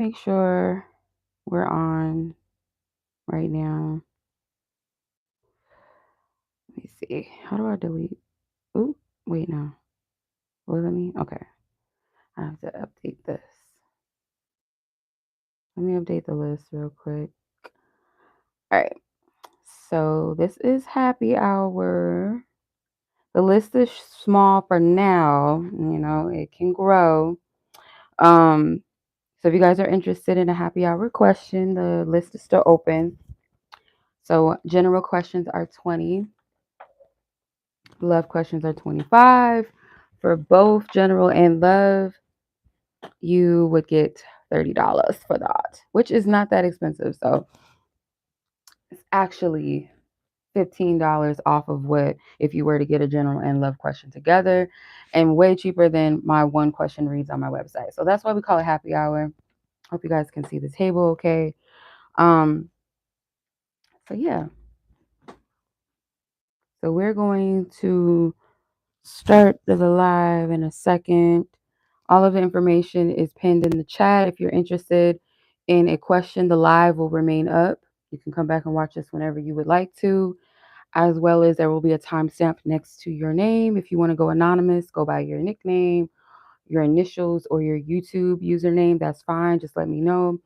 Make sure we're on right now. Let me see. How do I delete? Ooh, wait, no. What does that mean? Okay. I have to update this. Let me update the list real quick. All right. So this is happy hour. The list is small for now. It can grow. So if you guys are interested in a happy hour question, the list is still open. So general questions are 20. Love questions are 25. For both general and love, you would get $30 for that, which is not that expensive. So it's actually $15 off of what if you were to get a general and love question together, and way cheaper than my one question reads on my website. So that's why we call it happy hour. Hope you guys can see the table okay. So yeah. So we're going to start the live in a second. All of the information is pinned in the chat. If you're interested in a question, the live will remain up. You can come back and watch this whenever you would like to, as well as there will be a timestamp next to your name. If you want to go anonymous, go by your nickname, your initials, or your YouTube username. That's fine. Just let me know.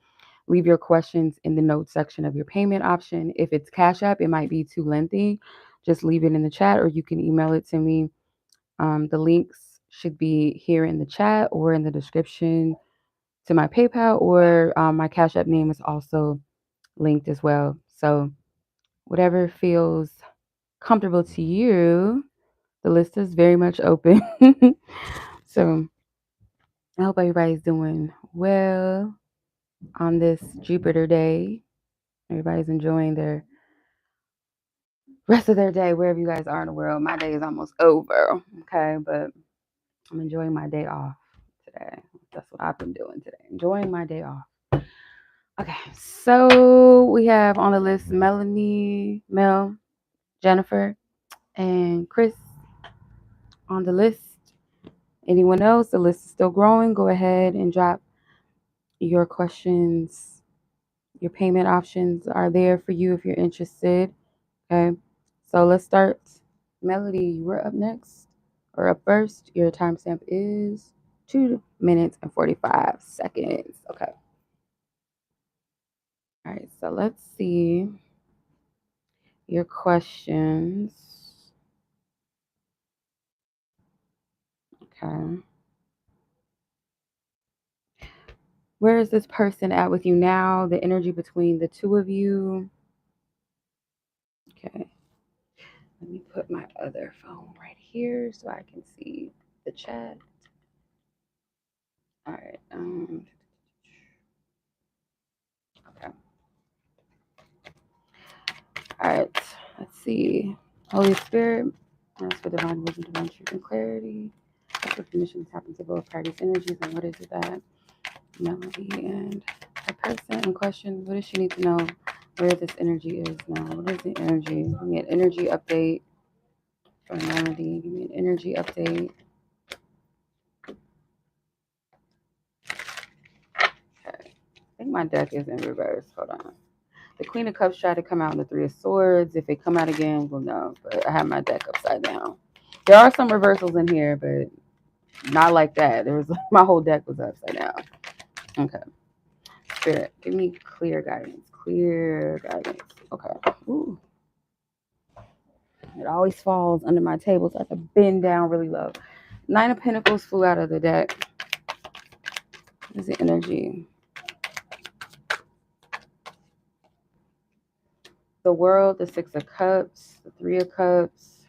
Leave your questions in the notes section of your payment option. If it's Cash App, it might be too lengthy. Just leave it in the chat, or you can email it to me. The links should be here in the chat or in the description to my PayPal, or my Cash App name is also linked as well. So whatever feels comfortable to you, the list is very much open. So I hope everybody's doing well on this Jupiter day. Everybody's enjoying their rest of their day wherever you guys are in the world. My day is almost over, okay? But I'm enjoying my day off today. That's what I've been doing today. Enjoying my day off. Okay, so we have on the list Melanie, Mel, Jennifer, and Kris on the list. Anyone else? The list is still growing. Go ahead and drop your questions. Your payment options are there for you if you're interested. Okay, so let's start. Melody, you were up next or up first. Your timestamp is 2 minutes and 45 seconds. Okay. All right, so let's see your questions. Okay. Where is this person at with you now? The energy between the two of you. Okay. Let me put my other phone right here so I can see the chat. All right. Okay. All right. Let's see. Holy Spirit, ask for divine wisdom, divine truth, and clarity. What definitions happen to both parties' energies, and what is it that Melody and the person in question, what does she need to know where this energy is now? What is the energy? Give me an energy update for Melody. Give me an energy update. Okay. I think my deck is in reverse. Hold on. The Queen of Cups tried to come out in the Three of Swords. If they come out again, we'll know. But I have my deck upside down. There are some reversals in here, but not like that. There was my whole deck was upside down. Okay. Spirit, give me clear guidance. Clear guidance. Okay. Ooh. It always falls under my table, so I have to bend down really low. Nine of Pentacles flew out of the deck. What is the energy? The World, the Six of Cups, the Three of Cups,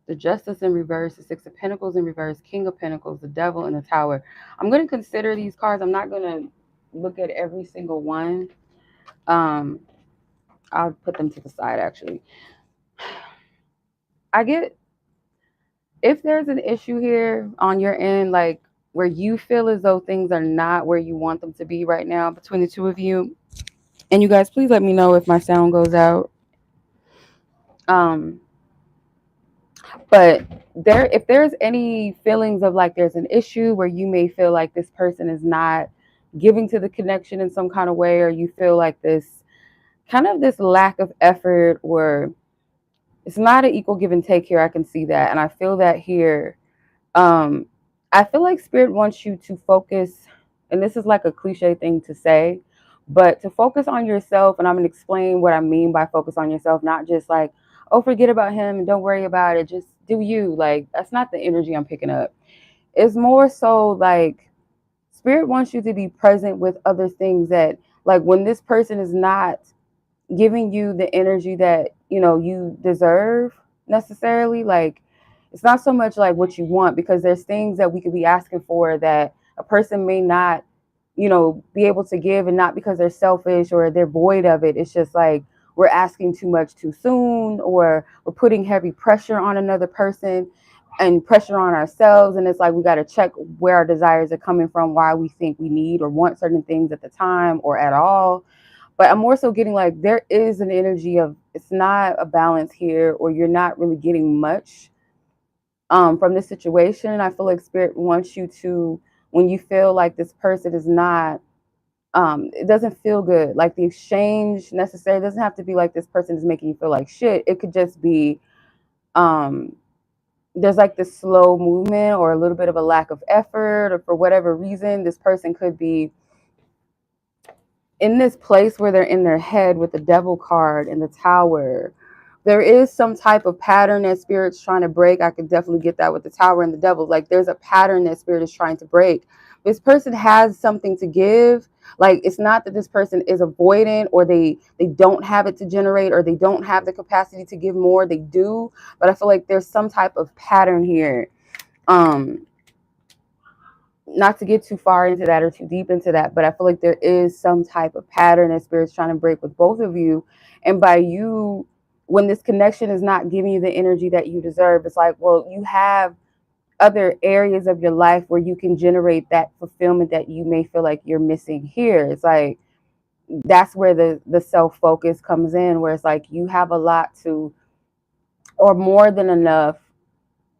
the Justice in reverse, the Six of Pentacles in reverse, King of Pentacles, the Devil, and the Tower. I'm going to consider these cards. I'm not going to look at every single one. I'll put them to the side, actually. I get, if there's an issue here on your end, like where you feel as though things are not where you want them to be right now between the two of you, and you guys, please let me know if my sound goes out. But if there's any feelings of like there's an issue where you may feel like this person is not giving to the connection in some kind of way, or you feel like this kind of this lack of effort, or it's not an equal give and take here. I can see that. And I feel that here. Um, I feel like spirit wants you to focus, and this is like a cliche thing to say, but to focus on yourself. And I'm going to explain what I mean by focus on yourself, not just like, oh, forget about him and don't worry about it. Just do you. Like, that's not the energy I'm picking up. It's more so like spirit wants you to be present with other things that, like, when this person is not giving you the energy that you deserve necessarily, like it's not so much like what you want, because there's things that we could be asking for that a person may not be able to give, and not because they're selfish or they're void of it. It's just like we're asking too much too soon, or we're putting heavy pressure on another person and pressure on ourselves, and it's like we got to check where our desires are coming from, why we think we need or want certain things at the time or at all. But I'm more so getting like there is an energy of it's not a balance here, or you're not really getting much from this situation. I feel like spirit wants you to, when you feel like this person is not, it doesn't feel good, like the exchange necessarily doesn't have to be like this person is making you feel like shit. It could just be there's like this slow movement or a little bit of a lack of effort, or for whatever reason, this person could be in this place where they're in their head with the devil card and the tower. There is some type of pattern that spirit's trying to break. I could definitely get that with the tower and the devil. Like there's a pattern that spirit is trying to break. This person has something to give. Like it's not that this person is avoidant, or they don't have it to generate, or they don't have the capacity to give more. They do, but I feel like there's some type of pattern here. Not to get too far into that or too deep into that, but I feel like there is some type of pattern that spirit's trying to break with both of you. And by you, when this connection is not giving you the energy that you deserve, it's like, well, you have other areas of your life where you can generate that fulfillment that you may feel like you're missing here. It's like that's where the self-focus comes in, where it's like you have a lot to, or more than enough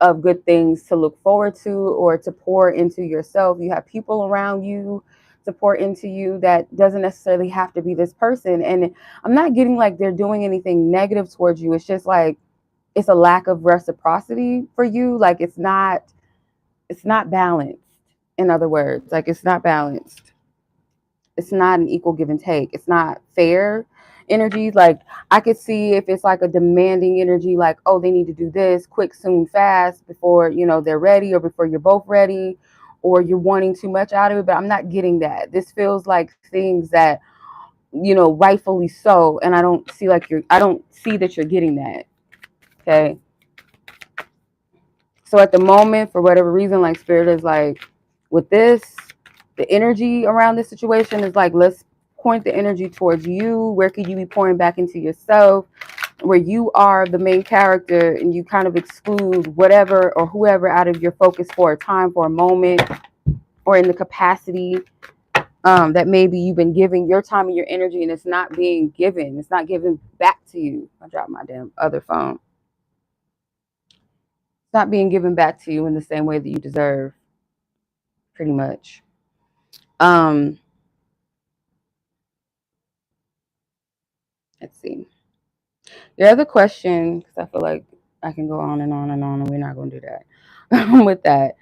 of good things to look forward to, or to pour into yourself. You have people around you to pour into you. That doesn't necessarily have to be this person. And I'm not getting like they're doing anything negative towards you. It's just like it's a lack of reciprocity for you. Like it's not balanced. In other words, like it's not balanced. It's not an equal give and take. It's not fair energy. Like I could see if it's like a demanding energy, like, oh, they need to do this quick, soon, fast before, they're ready, or before you're both ready, or you're wanting too much out of it. But I'm not getting that. This feels like things that, rightfully so. And I don't see that you're getting that. Okay. So at the moment, for whatever reason, like spirit is like, with this, the energy around this situation is like, let's point the energy towards you. Where could you be pouring back into yourself, where you are the main character, and you kind of exclude whatever or whoever out of your focus for a time, for a moment, or in the capacity that maybe you've been giving your time and your energy, and it's not being given. It's not given back to you. I dropped my damn other phone. It's not being given back to you in the same way that you deserve, pretty much. Let's see. Your other question, because I feel like I can go on and on and on, and we're not going to do that. With that,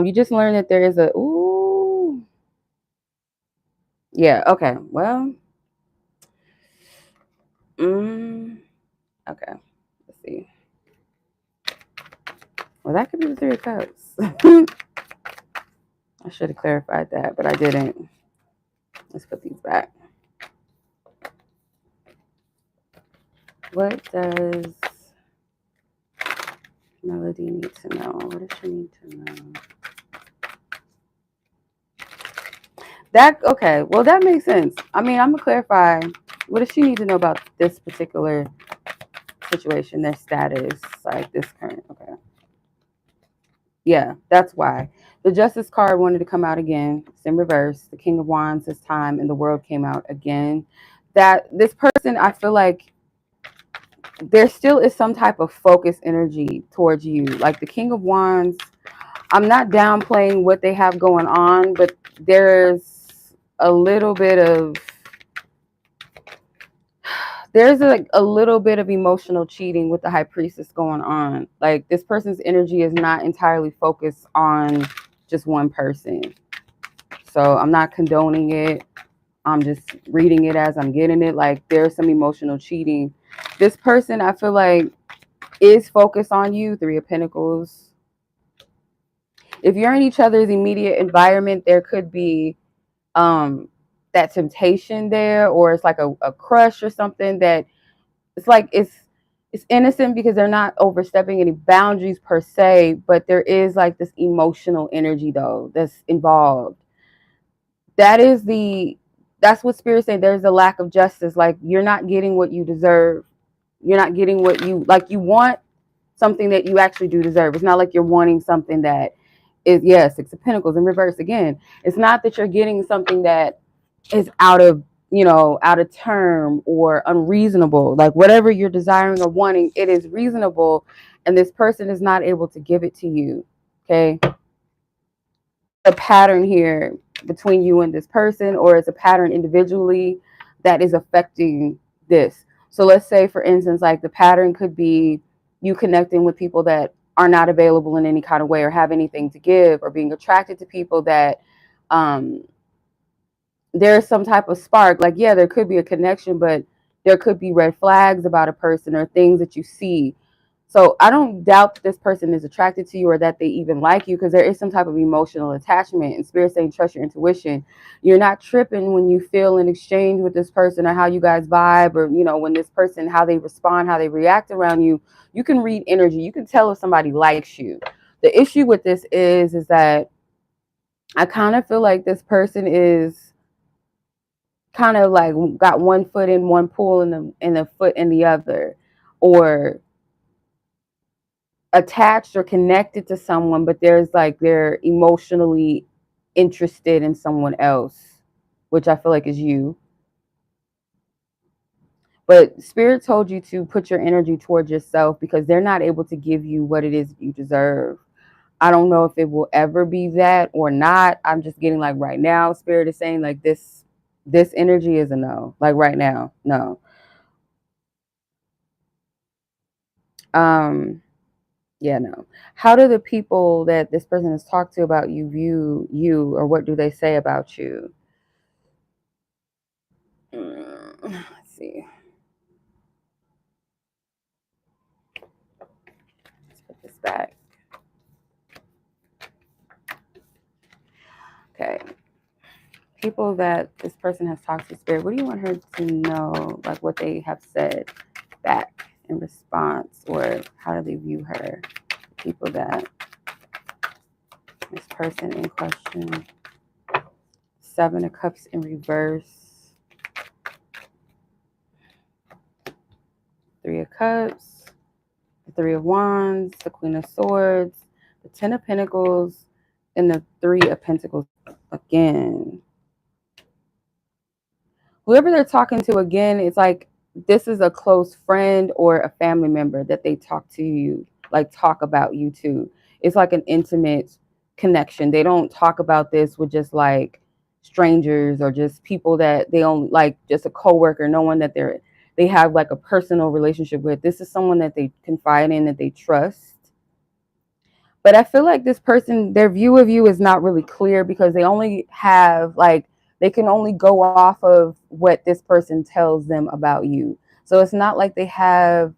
you just learned that there is a, ooh, yeah, okay, well, okay, let's see. Well, that could be the Three of Cups. I should have clarified that, but I didn't. Let's put these back. What does Melody need to know? What does she need to know? That, okay, well, that makes sense. I mean, I'm going to clarify. What does she need to know about this particular situation, their status, like this current? Okay. Yeah, that's why. The Justice card wanted to come out again. It's in reverse. The King of Wands this time, and the World came out again. That this person, I feel like there still is some type of focus energy towards you. Like the King of Wands, I'm not downplaying what they have going on, but there's a little bit of a little bit of emotional cheating with the High Priestess going on. Like this person's energy is not entirely focused on just one person. So I'm not condoning it. I'm just reading it as I'm getting it. Like there's some emotional cheating. This person, I feel like, is focused on you. Three of Pentacles. If you're in each other's immediate environment, there could be that temptation there, or it's like a crush or something that it's like it's innocent because they're not overstepping any boundaries per se, but there is like this emotional energy though that's involved. That's what Spirit's saying. There's a lack of justice. Like you're not getting what you deserve. You're not getting what you want something that you actually do deserve. It's not like you're wanting something that is, yes, Six of Pentacles in reverse again. It's not that you're getting something that is out of term or unreasonable. Like whatever you're desiring or wanting, it is reasonable, and this person is not able to give it to you. Okay, a pattern here between you and this person, or it's a pattern individually that is affecting this. So let's say, for instance, like the pattern could be you connecting with people that are not available in any kind of way or have anything to give, or being attracted to people that there's some type of spark. Like, yeah, there could be a connection, but there could be red flags about a person or things that you see. So I don't doubt that this person is attracted to you or that they even like you, because there is some type of emotional attachment, and Spirit saying trust your intuition. You're not tripping when you feel an exchange with this person, or how you guys vibe, or when this person, how they respond, how they react around you. You can read energy. You can tell if somebody likes you. The issue with this is that I kind of feel like this person is kind of like got one foot in one pool and a foot in the other, or attached or connected to someone, but they're emotionally interested in someone else, which I feel like is you. But Spirit told you to put your energy towards yourself, because they're not able to give you what it is you deserve. I don't know if it will ever be that or not. I'm just getting like right now, Spirit is saying like this energy is a no. Like right now, no. Yeah, no. How do the people that this person has talked to about you view you, or what do they say about you? Let's see. Let's put this back. Okay. People that this person has talked to, Spirit, what do you want her to know? Like what they have said back in response, or how do they view her? People that this person in question. Seven of Cups in reverse. Three of Cups. The Three of Wands. The Queen of Swords. The Ten of Pentacles. And the Three of Pentacles again. Whoever they're talking to again, it's like this is a close friend or a family member that they talk to you, like talk about you to. It's like an intimate connection. They don't talk about this with just like strangers or just people that they only like, just a coworker, no one that they have like a personal relationship with. This is someone that they confide in, that they trust. But I feel like this person, their view of you is not really clear, because they only have like, they can only go off of what this person tells them about you. So it's not like they have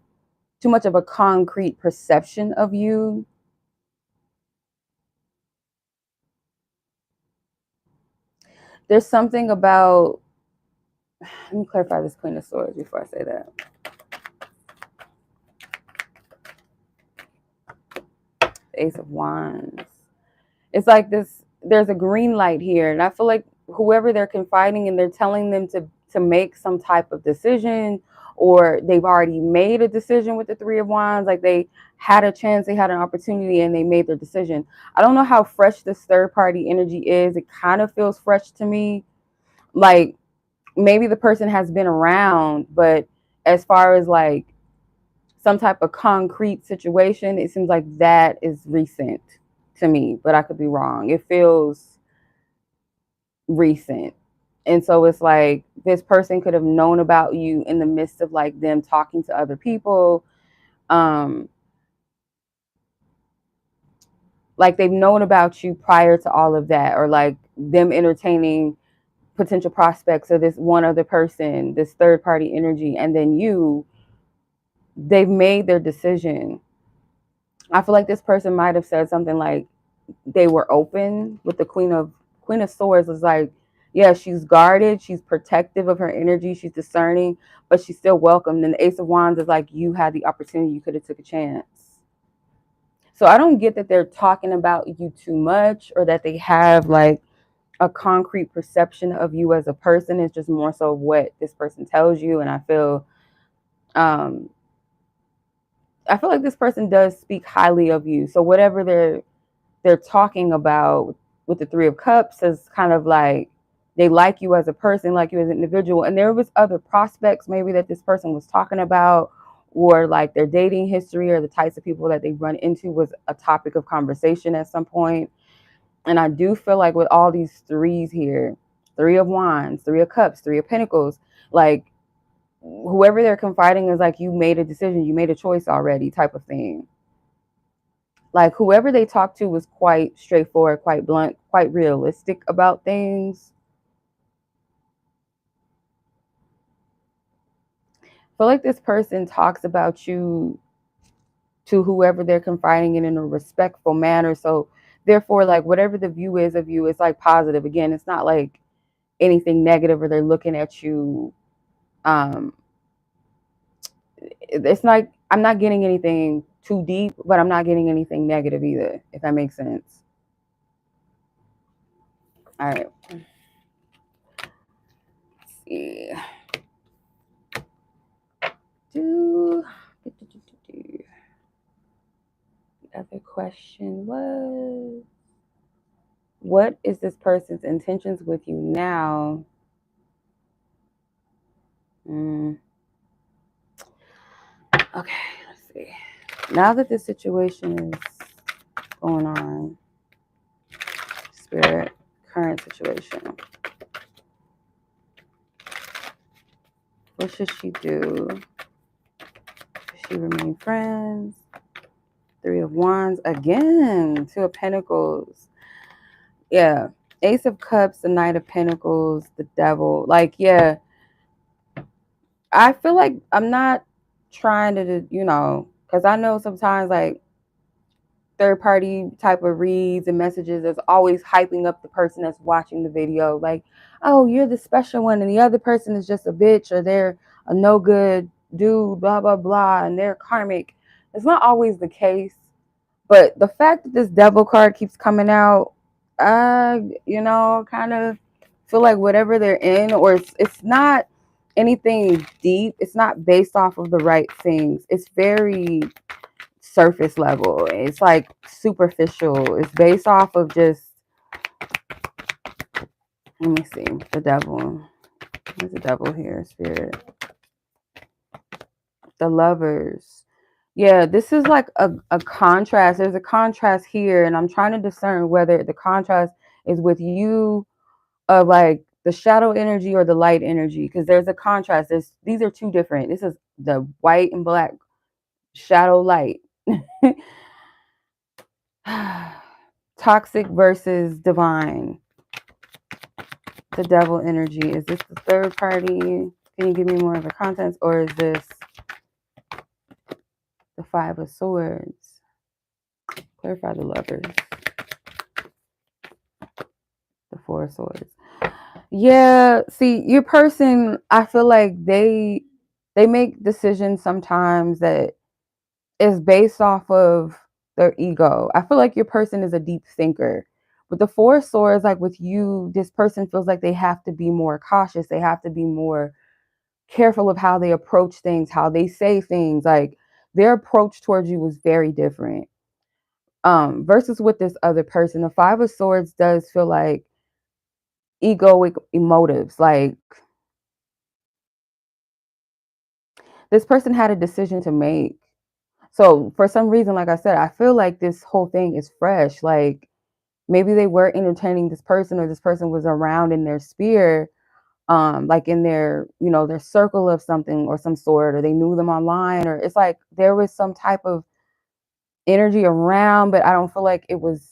too much of a concrete perception of you. There's something about, let me clarify this Queen of Swords before I say that. Ace of Wands. It's like this, there's a green light here. And I feel like whoever they're confiding in, they're telling them to make some type of decision, or they've already made a decision with the Three of Wands. Like they had a chance, they had an opportunity, and they made their decision. I don't know how fresh this third party energy is. It kind of feels fresh to me. Like maybe the person has been around, but as far as like some type of concrete situation, it seems like that is recent to me, but I could be wrong. It feels recent. And so it's like this person could have known about you in the midst of like them talking to other people. Like they've known about you prior to all of that, or like them entertaining potential prospects or this one other person, this third party energy, and then they've made their decision. I feel like this person might have said something like they were open with the Queen of Swords. Was like, yeah, she's guarded, she's protective of her energy, she's discerning, but she's still welcomed. And the Ace of Wands is like, you had the opportunity, you could have took a chance. So I don't get that they're talking about you too much, or that they have like a concrete perception of you as a person. It's just more so what this person tells you. And I feel like this person does speak highly of you. So whatever they're talking about with the Three of Cups is kind of like they like you as a person, like you as an individual. And there was other prospects maybe that this person was talking about, or like their dating history or the types of people that they run into was a topic of conversation at some point. And I do feel like with all these threes here, Three of Wands, Three of Cups, Three of Pentacles, like whoever they're confiding is like, you made a decision, you made a choice already type of thing. Like whoever they talked to was quite straightforward, quite blunt, quite realistic about things. I feel like this person talks about you to whoever they're confiding in a respectful manner. So therefore, like whatever the view is of you, it's like positive. Again, it's not like anything negative, or they're looking at you. It's like, I'm not getting anything too deep, but I'm not getting anything negative either, if that makes sense. All right. Let's see. The other question was, what is this person's intentions with you now? Okay, let's see. Now that this situation is going on, Spirit, current situation, what should she do? Should she remain friends? Three of Wands again, Two of Pentacles. Yeah, Ace of Cups, the Knight of Pentacles, the Devil. Like, yeah, I feel like I'm not trying to, because I know sometimes like third party type of reads and messages is always hyping up the person that's watching the video. Like, oh, you're the special one, and the other person is just a bitch, or they're a no good dude, blah, blah, blah, and they're karmic. It's not always the case. But the fact that this Devil card keeps coming out, kind of feel like whatever they're in, or it's not anything deep. It's not based off of the right things. It's very surface level. It's like superficial. It's based off of just, let me see, the Devil. There's the Devil here, Spirit. The Lovers. Yeah, this is like a contrast. There's a contrast here, and I'm trying to discern whether the contrast is with you of like the shadow energy or the light energy, because there's a contrast. These are two different. This is the white and black, shadow light. Toxic versus divine. The Devil energy. Is this the third party? Can you give me more of the contents, or is this the Five of Swords? Clarify the Lovers. The Four of Swords. Yeah, see, your person, I feel like they make decisions sometimes that is based off of their ego. I feel like your person is a deep thinker. With the Four of Swords, like with you, this person feels like they have to be more cautious. They have to be more careful of how they approach things, how they say things. Like their approach towards you was very different. Versus with this other person, the Five of Swords does feel like egoic emotives. Like this person had a decision to make. So for some reason, like I said, I feel like this whole thing is fresh. Like maybe they were entertaining this person, or this person was around in their sphere, like in their, their circle of something or some sort, or they knew them online, or it's like there was some type of energy around, but I don't feel like it was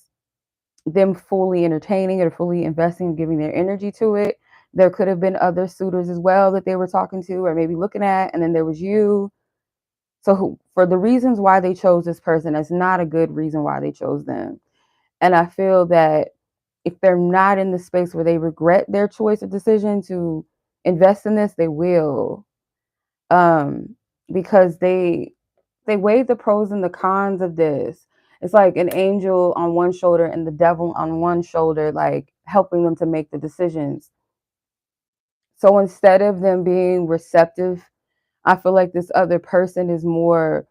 them fully entertaining or fully investing, giving their energy to it. There could have been other suitors as well that they were talking to or maybe looking at, and then there was you. So for the reasons why they chose this person, that's not a good reason why they chose them. And I feel that if they're not in the space where they regret their choice or decision to invest in this, they will. Um, because they weigh the pros and the cons of this. It's like an angel on one shoulder and the devil on one shoulder, like helping them to make the decisions. So instead of them being receptive, I feel like this other person is more,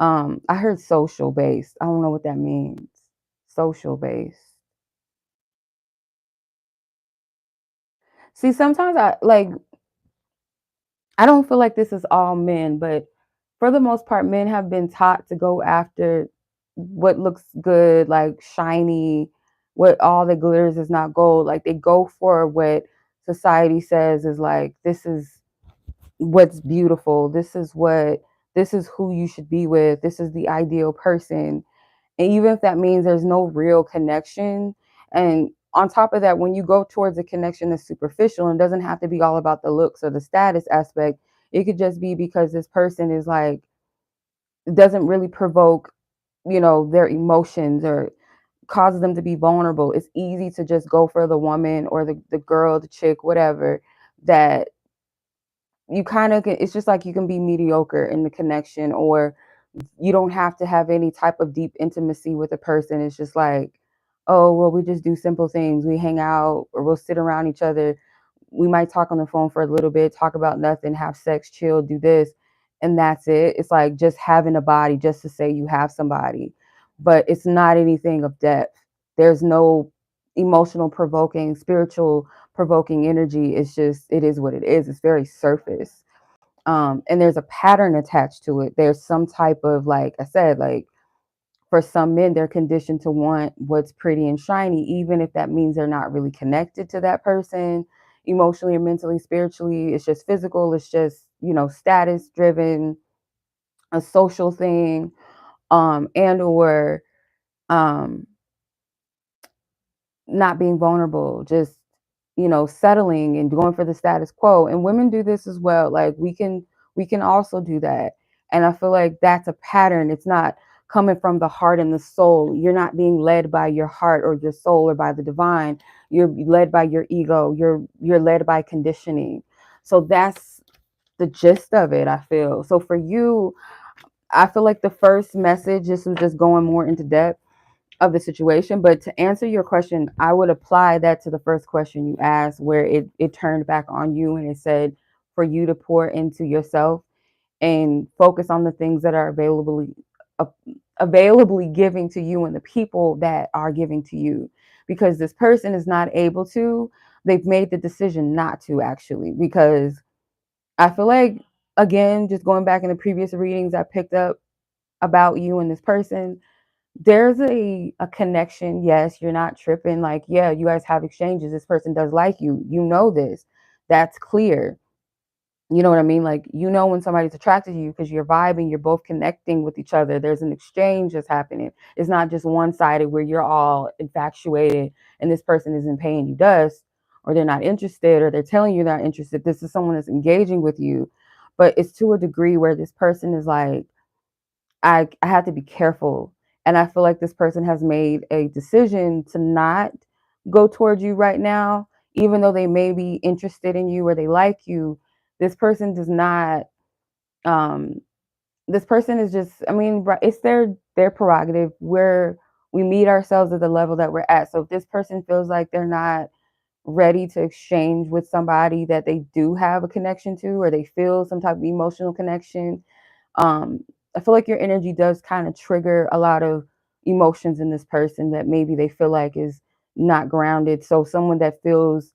I heard social based. I don't know what that means. Social based. See, sometimes I don't feel like this is all men, but for the most part, men have been taught to go after what looks good, like shiny, what all that glitters is not gold. Like they go for what society says is like, this is what's beautiful. This is who you should be with. This is the ideal person. And even if that means there's no real connection, and on top of that, when you go towards a connection that's superficial and doesn't have to be all about the looks or the status aspect, it could just be because this person is like, doesn't really provoke, their emotions or causes them to be vulnerable. It's easy to just go for the woman or the girl, the chick, whatever, that you kind of can, it's just like you can be mediocre in the connection, or you don't have to have any type of deep intimacy with a person. It's just like, oh, well, we just do simple things. We hang out or we'll sit around each other. We might talk on the phone for a little bit, talk about nothing, have sex, chill, do this, and that's it. It's like just having a body just to say you have somebody, but it's not anything of depth. There's no emotional provoking, spiritual provoking energy. It's just, it is what it is. It's very surface. And there's a pattern attached to it. There's some type of, like I said, like for some men, they're conditioned to want what's pretty and shiny, even if that means they're not really connected to that person emotionally or mentally, spiritually. It's just physical. It's just, status driven, a social thing, and or um, not being vulnerable, just, settling and going for the status quo. And women do this as well. Like we can also do that. And I feel like that's a pattern. It's not coming from the heart and the soul. You're not being led by your heart or your soul or by the divine. You're led by your ego. You're led by conditioning. So that's the gist of it, I feel. So for you, I feel like the first message, this was just going more into depth of the situation. But to answer your question, I would apply that to the first question you asked, where it turned back on you and it said for you to pour into yourself and focus on the things that are uh, availably giving to you and the people that are giving to you. Because this person is not able to, they've made the decision not to, actually. Because I feel like, again, just going back in the previous readings I picked up about you and this person, there's a connection. Yes, you're not tripping. Like, yeah, you guys have exchanges. This person does like you. You know this. That's clear. You know what I mean? Like, when somebody's attracted to you because you're vibing, you're both connecting with each other. There's an exchange that's happening. It's not just one-sided where you're all infatuated and this person isn't paying you dust, or they're not interested, or they're telling you they're not interested. This is someone that's engaging with you, but it's to a degree where this person is like, I have to be careful. And I feel like this person has made a decision to not go towards you right now, even though they may be interested in you or they like you. This person does not, um, this person is just, I mean, it's their prerogative. We meet ourselves at the level that we're at. So if this person feels like they're not ready to exchange with somebody that they do have a connection to, or they feel some type of emotional connection, um, I feel like your energy does kind of trigger a lot of emotions in this person that maybe they feel like is not grounded. So someone that feels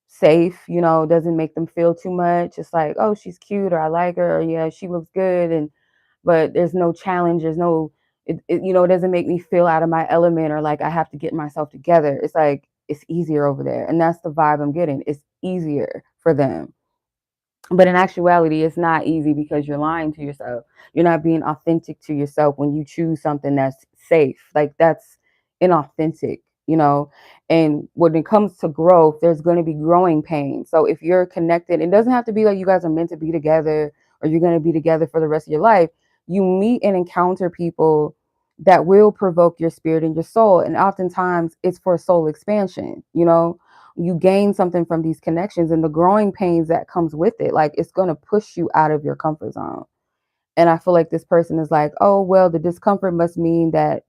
safe, doesn't make them feel too much. It's like, oh, she's cute, or I like her, or yeah, she looks good, and but there's no challenge. There's no, it doesn't make me feel out of my element or like I have to get myself together. It's like, it's easier over there. And that's the vibe I'm getting. It's easier for them. But in actuality, it's not easy because you're lying to yourself. You're not being authentic to yourself when you choose something that's safe. Like that's inauthentic, you know? And when it comes to growth, there's going to be growing pain. So if you're connected, it doesn't have to be like you guys are meant to be together or you're going to be together for the rest of your life. You meet and encounter people that will provoke your spirit and your soul. And oftentimes it's for soul expansion, you know? You gain something from these connections and the growing pains that comes with it. Like it's going to push you out of your comfort zone. And I feel like this person is like, oh, well, the discomfort must mean that,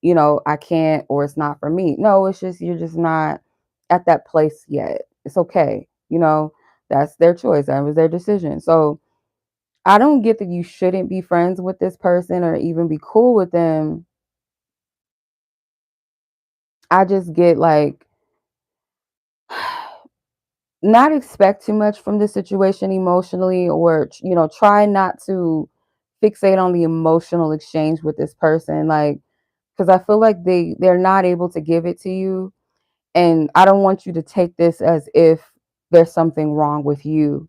I can't, or it's not for me. No, it's just, you're just not at that place yet. It's okay. That's their choice. That was their decision. So I don't get that you shouldn't be friends with this person or even be cool with them. I just get like, not expect too much from the situation emotionally, or try not to fixate on the emotional exchange with this person, like, because I feel like they're not able to give it to you, and I don't want you to take this as if there's something wrong with you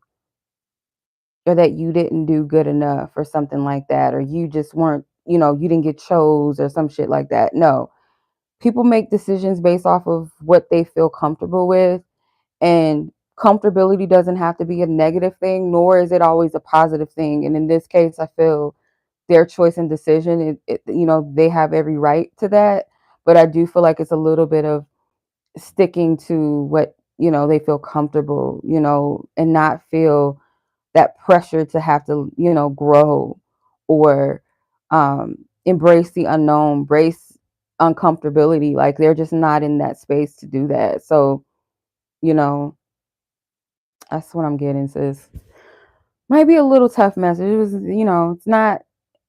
or that you didn't do good enough or something like that, or you just weren't, you didn't get chose or some shit like that. No, people make decisions based off of what they feel comfortable with. And comfortability doesn't have to be a negative thing, nor is it always a positive thing. And in this case, I feel their choice and decision, they have every right to that. But I do feel like it's a little bit of sticking to what, they feel comfortable, and not feel that pressure to have to, grow or embrace the unknown, embrace uncomfortability. Like they're just not in that space to do that. So, you know, that's what I'm getting, sis. Might be a little tough message. It was, it's not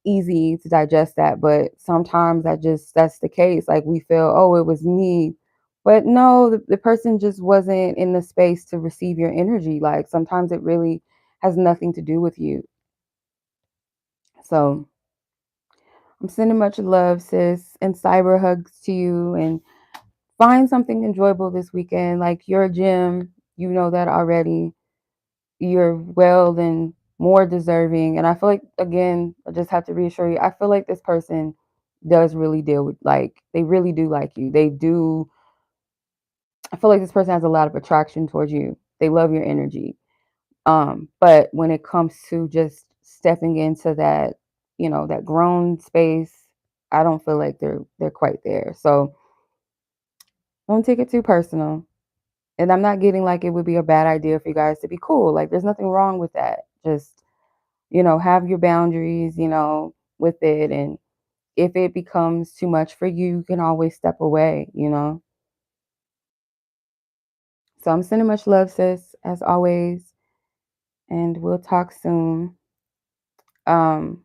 easy to digest that, but sometimes that's the case. Like we feel, oh, it was me. But no, the person just wasn't in the space to receive your energy. Like sometimes it really has nothing to do with you. So I'm sending much love, sis, and cyber hugs to you, and find something enjoyable this weekend. Like your gym, you know that already. You're well and more deserving. And I feel like, again, I just have to reassure you, I feel like this person does really deal with, like, they really do like you. They do. I feel like this person has a lot of attraction towards you. They love your energy. But when it comes to just stepping into that, that grown space, I don't feel like they're quite there. So don't take it too personal. And I'm not getting like it would be a bad idea for you guys to be cool. Like there's nothing wrong with that. Just have your boundaries, with it. And if it becomes too much for you, you can always step away. So I'm sending much love, sis, as always. And we'll talk soon. Um,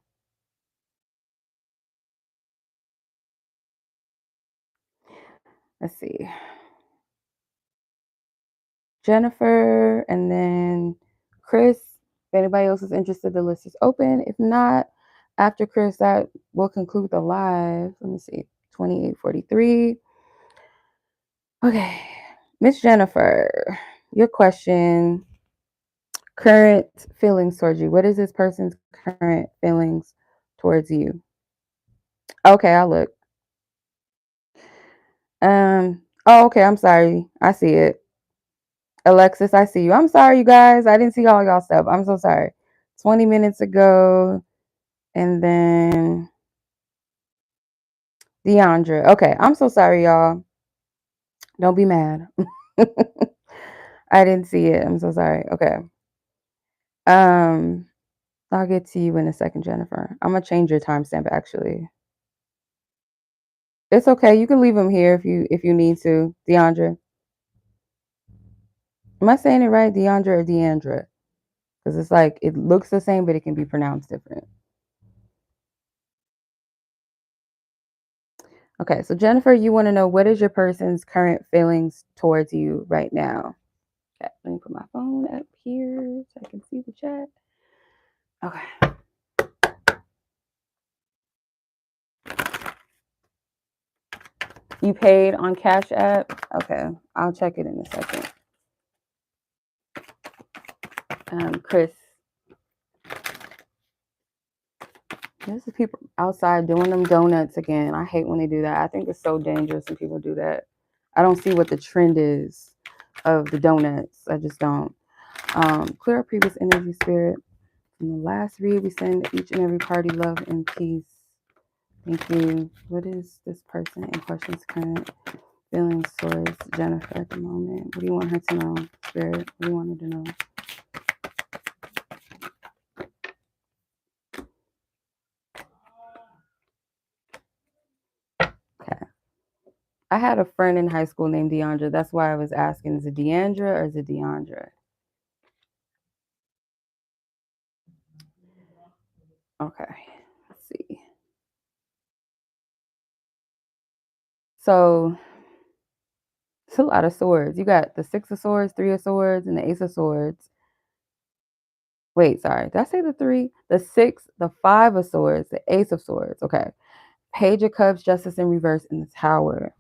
let's see. Jennifer and then Kris. If anybody else is interested, the list is open. If not, after Kris, that will conclude the live. Let me see. 28:43. Okay. Miss Jennifer, your question, current feelings towards you. What is this person's current feelings towards you? Okay, I'll look. Oh, okay, I'm sorry. I see it. Alexis, I see you. I'm sorry, you guys. I didn't see all y'all stuff. I'm so sorry. 20 minutes ago. And then Deandra. Okay, I'm so sorry, y'all. Don't be mad. I didn't see it. I'm so sorry. Okay. Um, I'll get to you in a second, Jennifer. I'm gonna change your timestamp actually. It's okay. You can leave them here if you need to. Deandra. Am I saying it right? Deandra or Deandra? Because it's like it looks the same, but it can be pronounced different. Okay, so Jennifer, you want to know what is your person's current feelings towards you right now? Okay, let me put my phone up here so I can see the chat. Okay. You paid on Cash App? Okay, I'll check it in a second. Kris. There's people outside doing them donuts again. I hate when they do that. I think it's so dangerous when people do that. I don't see what the trend is of the donuts. I just don't. Clear our previous energy, spirit. In the last read, we send each and every party love and peace. Thank you. What is this person in question's current feelings towards Jennifer at the moment? What do you want her to know, spirit? What do you want her to know? Okay. I had a friend in high school named Deandra. That's why I was asking, is it Deandra or is it Deandra? Okay, let's see. So it's a lot of swords. You got the 6 of swords, 3 of swords, and the Ace of swords. Wait, sorry. Did I say the 3? The 6, the 5 of swords, the Ace of swords. Okay. Page of Cups, Justice in reverse, and the Tower.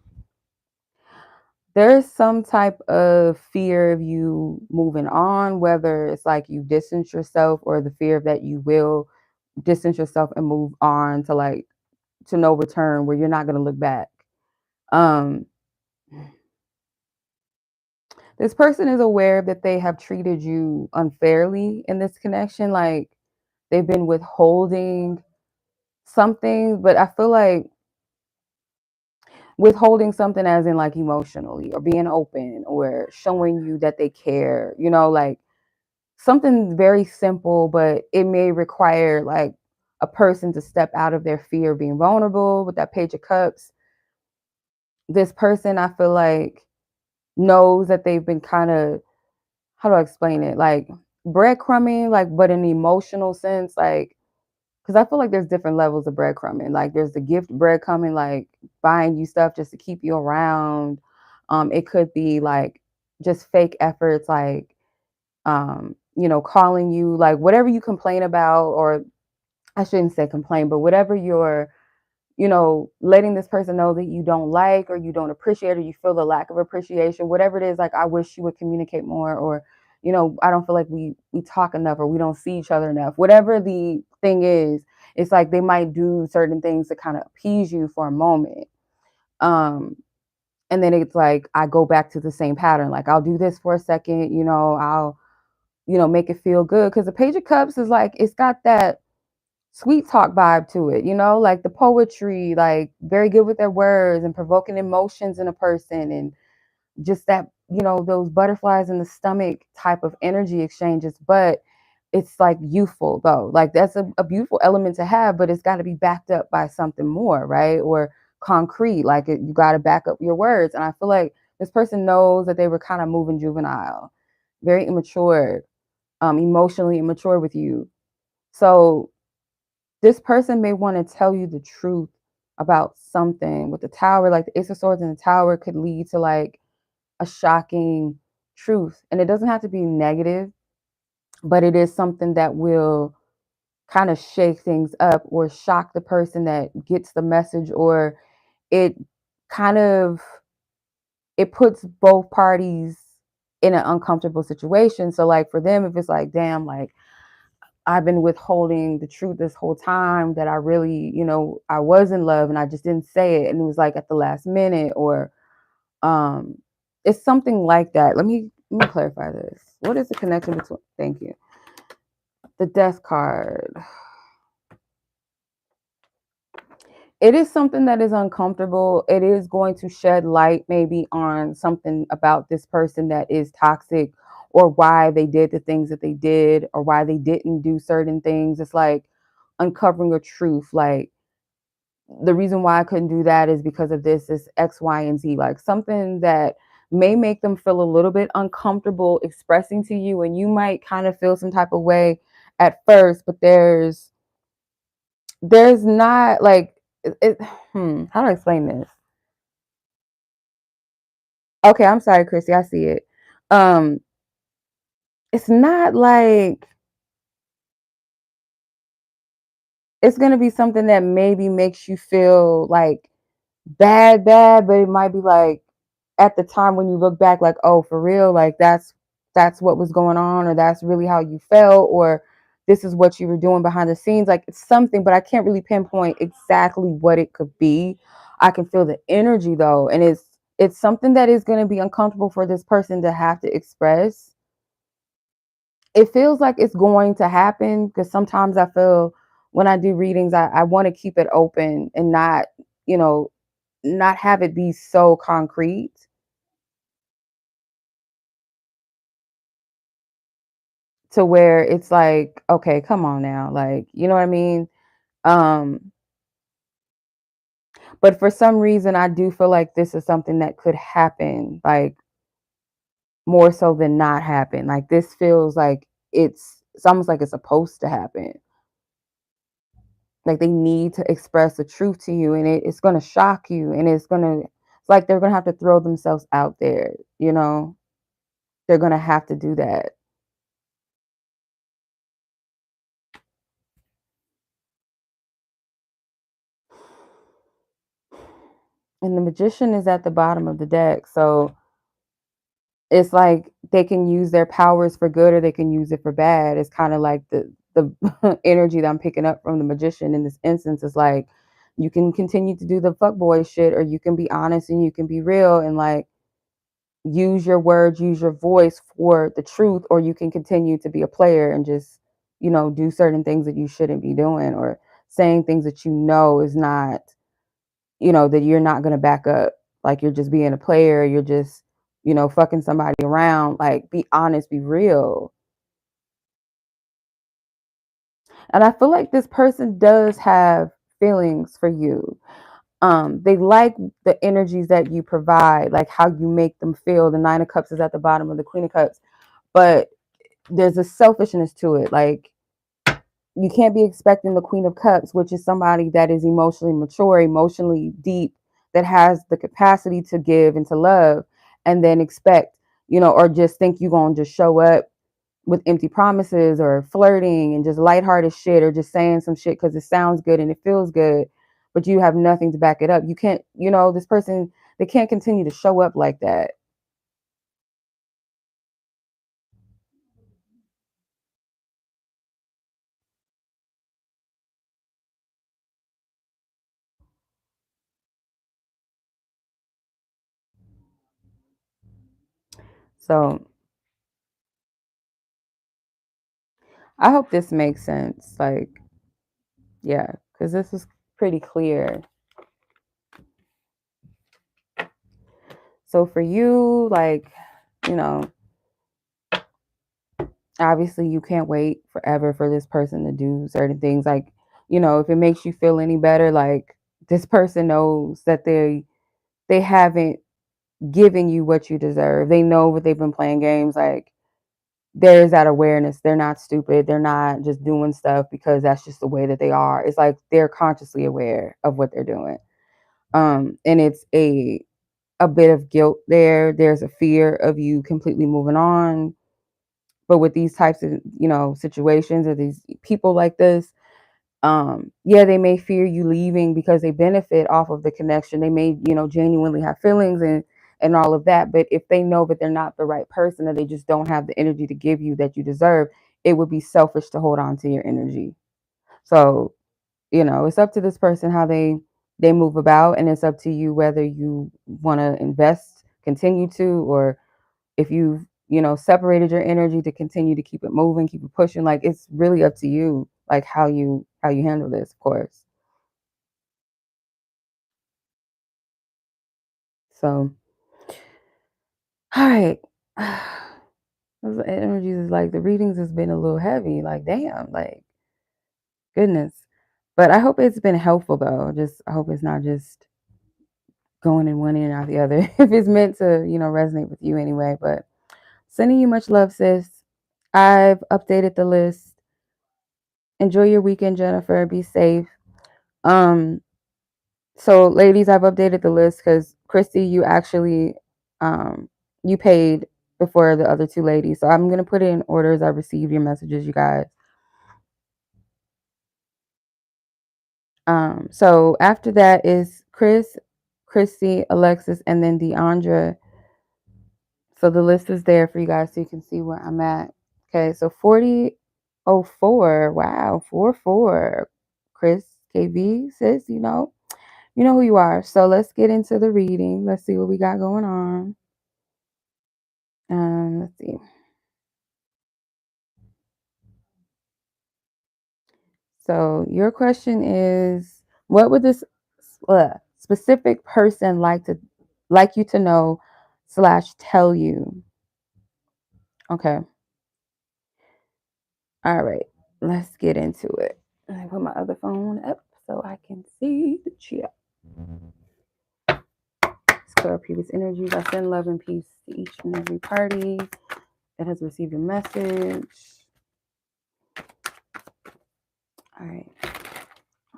There's some type of fear of you moving on, whether it's like you distance yourself or the fear that you will distance yourself and move on to like to no return where you're not going to look back. This person is aware that they have treated you unfairly in this connection. Like they've been withholding something, but I feel like withholding something as in like emotionally or being open or showing you that they care, you know, like something very simple, but it may require like a person to step out of their fear of being vulnerable. With that Page of Cups, this person, I feel like, knows that they've been kind of, how do I explain it? Like breadcrumbing, like, but in an emotional sense, like, because I feel like there's different levels of breadcrumbing. Like there's the gift breadcrumbing, like buying you stuff just to keep you around. It could be like just fake efforts, like, you know, calling you, like whatever you complain about, or I shouldn't say complain, but whatever you're, you know, letting this person know that you don't like or you don't appreciate or you feel the lack of appreciation, whatever it is, like I wish you would communicate more, or, you know, I don't feel like we talk enough or we don't see each other enough. Whatever the thing is, it's like they might do certain things to kind of appease you for a moment. And then it's like I go back to the same pattern. Like I'll do this for a second, you know, I'll, you know, make it feel good. Because the Page of Cups is like, it's got that sweet talk vibe to it, you know, like the poetry, like very good with their words and provoking emotions in a person, and just that, you know, those butterflies in the stomach type of energy exchanges. But it's like youthful though, like that's a beautiful element to have, but it's got to be backed up by something more, right? Or concrete, like you got to back up your words. And I feel like this person knows that they were kind of moving juvenile, very immature, emotionally immature with you. So this person may want to tell you the truth about something. With the Tower, like the Ace of Swords and the Tower could lead to like a shocking truth. And it doesn't have to be negative, but it is something that will kind of shake things up or shock the person that gets the message, or it kind of, it puts both parties in an uncomfortable situation. So like for them, if it's like, damn, like I've been withholding the truth this whole time, that I really, you know, I was in love and I just didn't say it, and it was like at the last minute, or um it's something like that. Let me clarify this. What is the connection between, thank you, the Death card? It is something that is uncomfortable. It is going to shed light maybe on something about this person that is toxic, or why they did the things that they did, or why they didn't do certain things. It's like uncovering a truth, like the reason why I couldn't do that is because of this X, Y, and Z, like something that may make them feel a little bit uncomfortable expressing to you, and you might kind of feel some type of way at first, but there's not like how do I explain this? Okay, I'm sorry, Christy, I see it. Um, it's not like it's gonna be something that maybe makes you feel like bad, but it might be like at the time when you look back, like, oh, for real, like that's what was going on, or that's really how you felt, or this is what you were doing behind the scenes. Like, it's something, but I can't really pinpoint exactly what it could be. I can feel the energy though, and it's something that is going to be uncomfortable for this person to have to express. It feels like it's going to happen, because sometimes I feel when I do readings, I want to keep it open and not, you know, not have it be so concrete, to where it's like, okay, come on now, like, you know what I mean? Um, but for some reason, I do feel like this is something that could happen, like more so than not happen. Like, this feels like it's almost like it's supposed to happen. Like, they need to express the truth to you, and it's gonna shock you, and it's like they're gonna have to throw themselves out there, you know? They're gonna have to do that. And the magician is at the bottom of the deck. So it's like they can use their powers for good or they can use it for bad. It's kind of like the energy that I'm picking up from the magician in this instance is like, you can continue to do the fuckboy shit, or you can be honest and you can be real and like use your words, use your voice for the truth, or you can continue to be a player and just, do certain things that you shouldn't be doing, or saying things that is not, that you're not going to back up. Like, you're just being a player, you're just, fucking somebody around. Like, be honest, be real. And I feel like this person does have feelings for you. They like the energies that you provide, like how you make them feel. The Nine of Cups is at the bottom of the Queen of Cups, but there's a selfishness to it. Like, you can't be expecting the Queen of Cups, which is somebody that is emotionally mature, emotionally deep, that has the capacity to give and to love, and then expect, or just think you're going to just show up with empty promises or flirting and just lighthearted shit, or just saying some shit because it sounds good and it feels good, but you have nothing to back it up. You can't, this person, they can't continue to show up like that. So I hope this makes sense. Like, yeah, because this was pretty clear. So for you, like, you know, obviously you can't wait forever for this person to do certain things. Like, if it makes you feel any better, like, this person knows that they haven't given you what you deserve. They know what they've been playing games. Like, there's that awareness. They're not stupid. They're not just doing stuff because that's just the way that they are. It's like they're consciously aware of what they're doing. And it's a bit of guilt there. There's a fear of you completely moving on. But with these types of, situations, or these people like this, yeah, they may fear you leaving because they benefit off of the connection. They may, genuinely have feelings and all of that. But if they know that they're not the right person, or they just don't have the energy to give you that you deserve, it would be selfish to hold on to your energy. So, it's up to this person how they move about, and it's up to you whether you want to invest, continue to, or if you've, separated your energy to continue to keep it moving, keep it pushing. Like, it's really up to you, like how you handle this, of course. So, all right. Those energies is like, the readings has been a little heavy. Like, damn, like, goodness. But I hope it's been helpful though. Just, I hope it's not just going in one ear and out the other. If it's meant to, resonate with you anyway. But sending you much love, sis. I've updated the list. Enjoy your weekend, Jennifer. Be safe. Um, so ladies, I've updated the list because Christy, you actually you paid before the other two ladies. So I'm gonna put it in order as I receive your messages, you guys. So after that is Kris, Christy, Alexis, and then Deandra. So the list is there for you guys so you can see where I'm at. Okay, so 4004. Wow, 44. Kris, KV, sis, you know who you are. So let's get into the reading. Let's see what we got going on. Let's see. So your question is, what would this specific person like you to know / tell you? Okay. All right. Let's get into it. Let me put my other phone up so I can see the chat. Let's clear previous energies. I send love and peace to each and every party that has received your message. All right.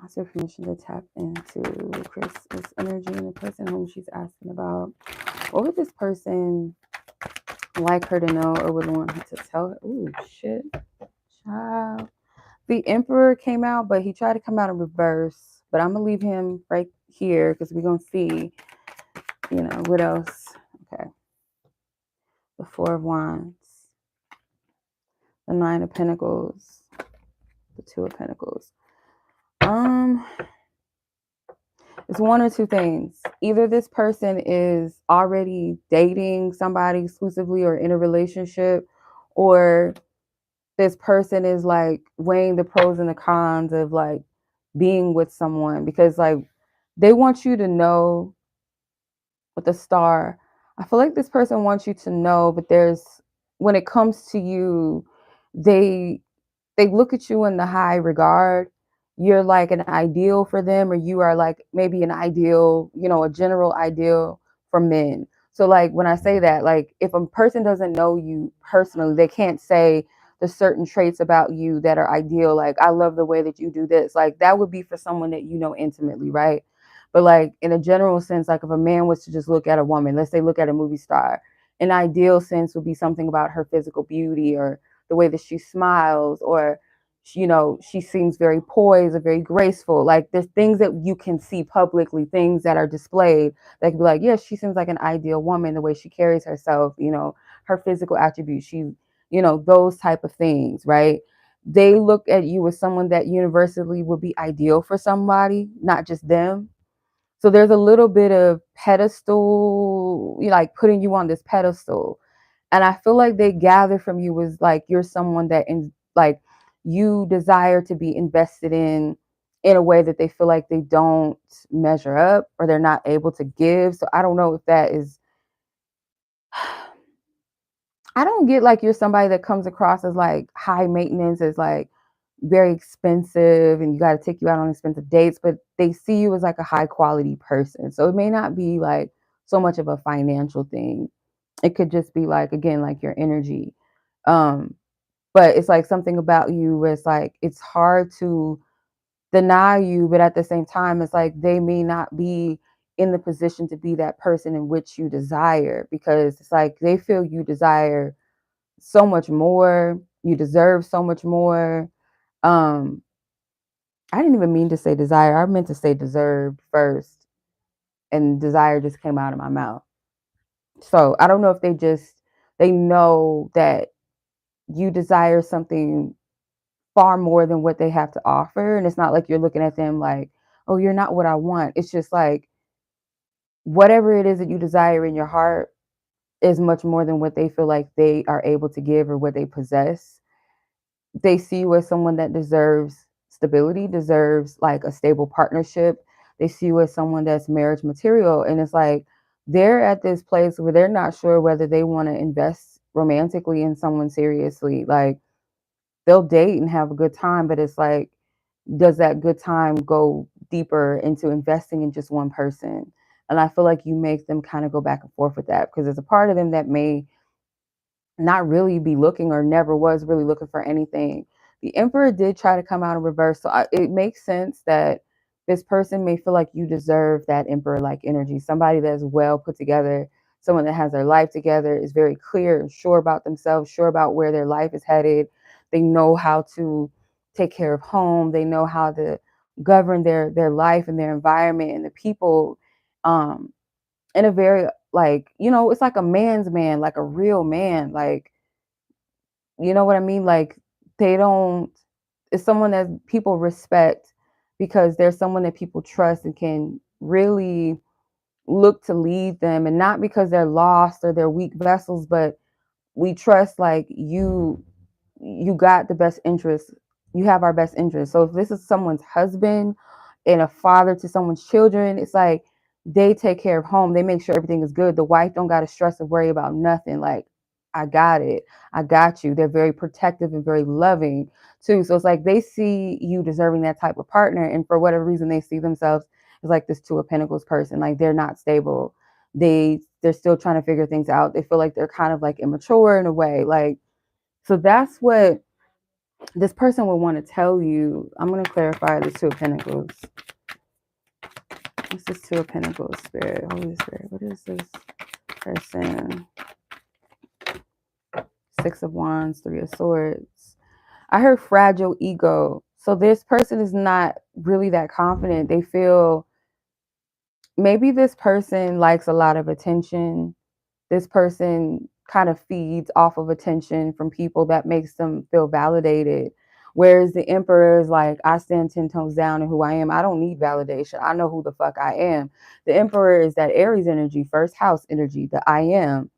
Also, permission to tap into Chris's energy and the person whom she's asking about. What would this person like her to know or would want her to tell her? Ooh, shit. Child. The Emperor came out, but he tried to come out in reverse. But I'm going to leave him right here because we're going to see, what else. Okay. The Four of Wands. The Nine of Pentacles. The Two of Pentacles. It's one or two things. Either this person is already dating somebody exclusively or in a relationship, or this person is like weighing the pros and the cons of like being with someone, because like they want you to know with the star. I feel like this person wants you to know, but when it comes to you, they look at you in the high regard. You're like an ideal for them, or you are like maybe an ideal, a general ideal for men. So like when I say that, like if a person doesn't know you personally, they can't say the certain traits about you that are ideal. Like, I love the way that you do this. Like that would be for someone that you know intimately, right? But like in a general sense, like if a man was to just look at a woman, let's say look at a movie star, an ideal sense would be something about her physical beauty or the way that she smiles, or she seems very poised or very graceful. Like there's things that you can see publicly, things that are displayed that can be like, yes, she seems like an ideal woman, the way she carries herself, her physical attributes, those type of things, right? They look at you as someone that universally would be ideal for somebody, not just them. So there's a little bit of pedestal, like putting you on this pedestal. And I feel like they gather from you as like you're someone that like you desire to be invested in a way that they feel like they don't measure up or they're not able to give. So I don't know if that is, I don't get like you're somebody that comes across as like high maintenance, as like very expensive and you got to take you out on expensive dates, but they see you as like a high quality person. So it may not be like so much of a financial thing. It could just be like, again, like your energy. But it's like something about you where it's like it's hard to deny you, but at the same time it's like they may not be in the position to be that person in which you desire, because it's like they feel you desire so much more, you deserve so much more. I didn't even mean to say desire. I meant to say deserved first, and desire just came out of my mouth. So I don't know if they know that you desire something far more than what they have to offer. And it's not like you're looking at them like, oh, you're not what I want. It's just like whatever it is that you desire in your heart is much more than what they feel like they are able to give or what they possess. They see you as someone that deserves stability, deserves like a stable partnership. They see you as someone that's marriage material. And it's like they're at this place where they're not sure whether they want to invest romantically in someone seriously. Like they'll date and have a good time, but it's like, does that good time go deeper into investing in just one person? And I feel like you make them kind of go back and forth with that, because there's a part of them that may not really be looking or never was really looking for anything. The Emperor did try to come out in reverse. So it makes sense that this person may feel like you deserve that Emperor-like energy, somebody that's well put together, someone that has their life together, is very clear and sure about themselves, sure about where their life is headed. They know how to take care of home. They know how to govern their life and their environment and the people. In a very, like, it's like a man's man, like a real man, like, you know what I mean? Like, they don't, it's someone that people respect because there's someone that people trust and can really look to lead them, and not because they're lost or they're weak vessels, but we trust, like, you got the best interest, you have our best interest. So if this is someone's husband and a father to someone's children, it's like they take care of home, they make sure everything is good. The wife don't got to stress or worry about nothing. Like, I got it, I got you. They're very protective and very loving too. So it's like they see you deserving that type of partner, and for whatever reason they see themselves as like this Two of Pentacles person. Like, they're not stable, they're still trying to figure things out. They feel like they're kind of like immature in a way. Like, so that's what this person will want to tell you. I'm going to clarify the Two of Pentacles. What's this Two of Pentacles, Spirit? Holy Spirit. What is this person? Six of Wands, Three of Swords. I heard fragile ego. So this person is not really that confident. They feel, maybe this person likes a lot of attention. This person kind of feeds off of attention from people that makes them feel validated. Whereas the Emperor is like, I stand 10 toes down in who I am. I don't need validation. I know who the fuck I am. The Emperor is that Aries energy, first house energy, the I am.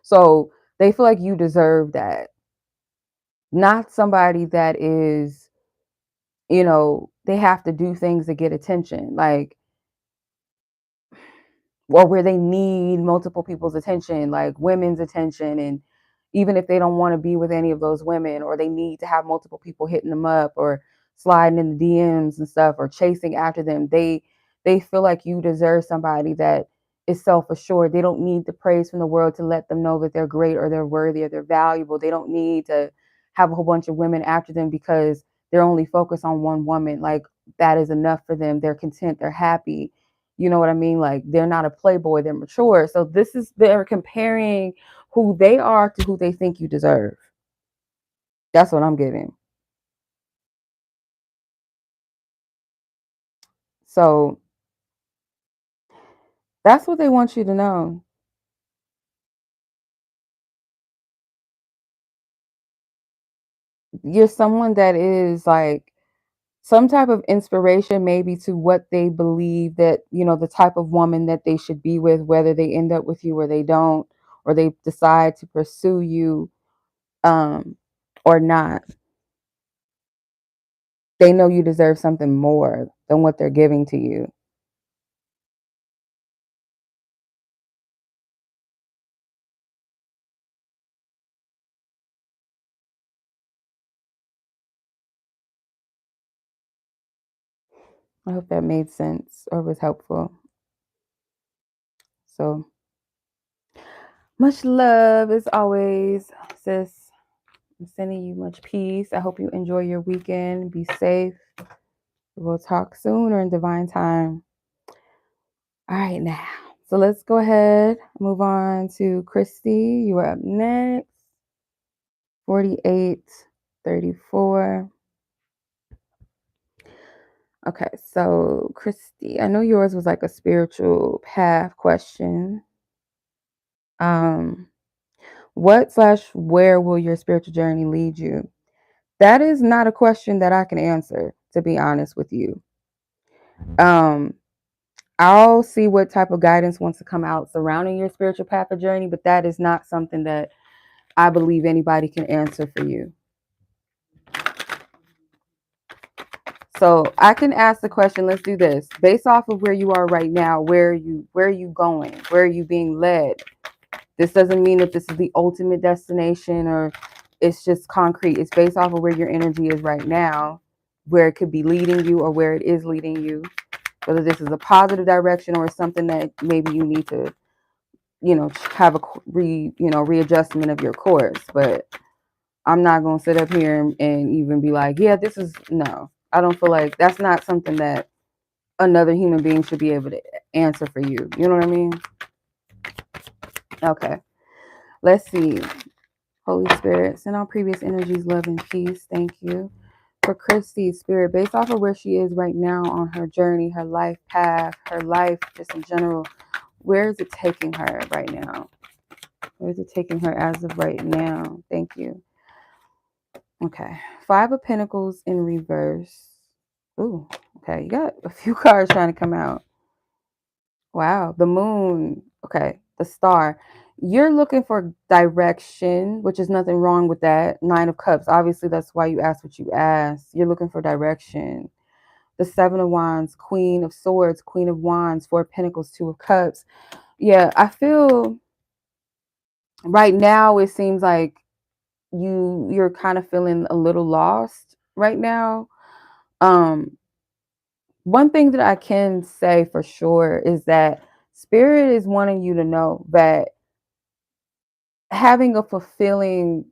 So they feel like you deserve that. Not somebody that is, they have to do things to get attention. Like, or where they need multiple people's attention, like women's attention. And even if they don't want to be with any of those women, or they need to have multiple people hitting them up or sliding in the DMs and stuff, or chasing after them, they feel like you deserve somebody that is self-assured. They don't need the praise from the world to let them know that they're great or they're worthy or they're valuable. They don't need to have a whole bunch of women after them because they're only focused on one woman. Like, that is enough for them. They're content, they're happy. You know what I mean? Like, they're not a playboy, they're mature. So they're comparing who they are to who they think you deserve. That's what I'm getting. So that's what they want you to know. You're someone that is like some type of inspiration, maybe to what they believe that, the type of woman that they should be with, whether they end up with you or they don't, or they decide to pursue you or not. They know you deserve something more than what they're giving to you. I hope that made sense or was helpful. So much love as always, sis. I'm sending you much peace. I hope you enjoy your weekend. Be safe. We'll talk soon or in divine time. All right, now. So let's go ahead, move on to Christy. You are up next. 4834. Okay, so Christy, I know yours was like a spiritual path question. What/where will your spiritual journey lead you? That is not a question that I can answer, to be honest with you. I'll see what type of guidance wants to come out surrounding your spiritual path or journey, but that is not something that I believe anybody can answer for you. So I can ask the question, let's do this. Based off of where you are right now, where are you going? Where are you being led? This doesn't mean that this is the ultimate destination or it's just concrete. It's based off of where your energy is right now, where it could be leading you or where it is leading you. Whether this is a positive direction or something that maybe you need to, have a readjustment of your course. But I'm not going to sit up here and even be like, yeah, no. I don't feel like that's not something that another human being should be able to answer for you. You know what I mean? Okay. Let's see. Holy Spirit, send all previous energies, love, and peace. Thank you for Christy, Spirit, based off of where she is right now on her journey, her life path, her life just in general, where is it taking her right now? Where is it taking her as of right now? Thank you. Okay. 5 of Pentacles in reverse. Ooh, okay. You got a few cards trying to come out. Wow. The moon. Okay. The star. You're looking for direction, which is nothing wrong with that. 9 of Cups. Obviously, that's why you asked what you asked. You're looking for direction. The 7 of Wands, Queen of Swords, Queen of Wands, 4 of Pentacles, 2 of Cups. Yeah, I feel right now it seems like you're kind of feeling a little lost right now. One thing that I can say for sure is that Spirit is wanting you to know that having a fulfilling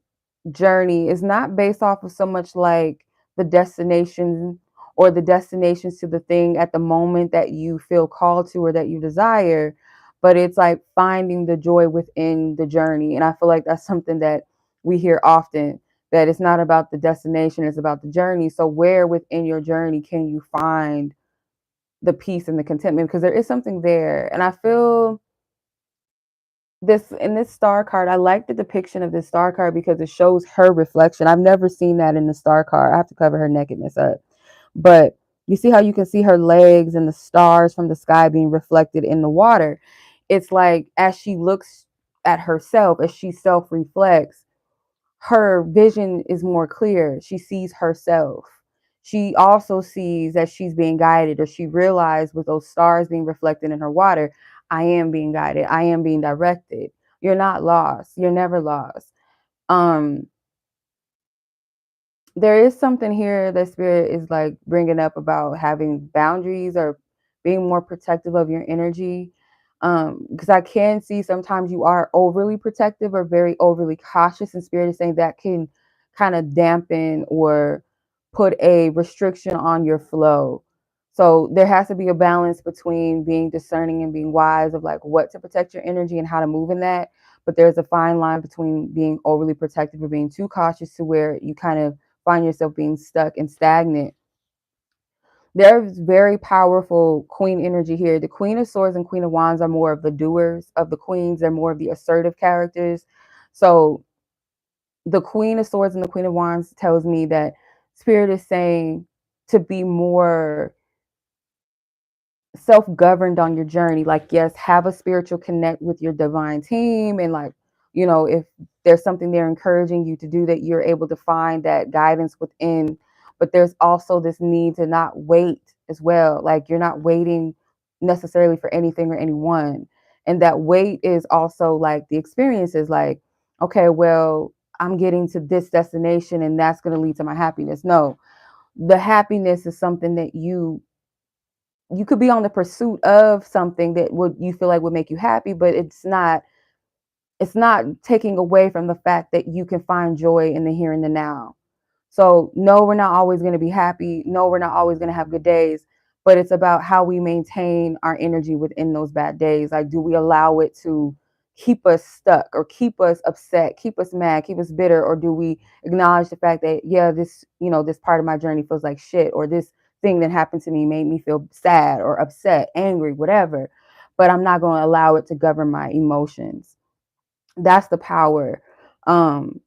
journey is not based off of so much like the destination or the destinations to the thing at the moment that you feel called to or that you desire, but it's like finding the joy within the journey. And I feel like that's something that we hear often, that it's not about the destination, it's about the journey. So where within your journey can you find the peace and the contentment? Because there is something there. And I feel this in this star card, I like the depiction of this star card because it shows her reflection. I've never seen that in the star card. I have to cover her nakedness up. But you see how you can see her legs and the stars from the sky being reflected in the water. It's like as she looks at herself, as she self-reflects, her vision is more clear. She sees herself. She also sees that she's being guided, or she realized with those stars being reflected in her water, I am being guided. I am being directed. You're not lost. You're never lost. Um, there is something here that Spirit is like bringing up about having boundaries or being more protective of your energy. Because I can see sometimes you are overly protective or very overly cautious, and Spirit is saying that can kind of dampen or put a restriction on your flow. So there has to be a balance between being discerning and being wise of like what to protect your energy and how to move in that. But there's a fine line between being overly protective or being too cautious to where you kind of find yourself being stuck and stagnant. There's very powerful queen energy here. The Queen of Swords and Queen of Wands are more of the doers of the queens. They're more of the assertive characters. So the Queen of Swords and the Queen of Wands tells me that Spirit is saying to be more self-governed on your journey. Like, yes, have a spiritual connect with your divine team, and like, you know, if there's something they're encouraging you to do, that you're able to find that guidance within. But there's also this need to not wait as well. Like, you're not waiting necessarily for anything or anyone, and that wait is also like the experiences. Like, okay, well, I'm getting to this destination and that's going to lead to my happiness. No, the happiness is something that you could be on the pursuit of something that would you feel like would make you happy, but it's not taking away from the fact that you can find joy in the here and the now. So no, we're not always going to be happy. No, we're not always going to have good days, but it's about how we maintain our energy within those bad days. Like, do we allow it to keep us stuck or keep us upset, keep us mad, keep us bitter? Or do we acknowledge the fact that, yeah, this, you know, this part of my journey feels like shit, or this thing that happened to me made me feel sad or upset, angry, whatever, but I'm not going to allow it to govern my emotions. That's the power. Um,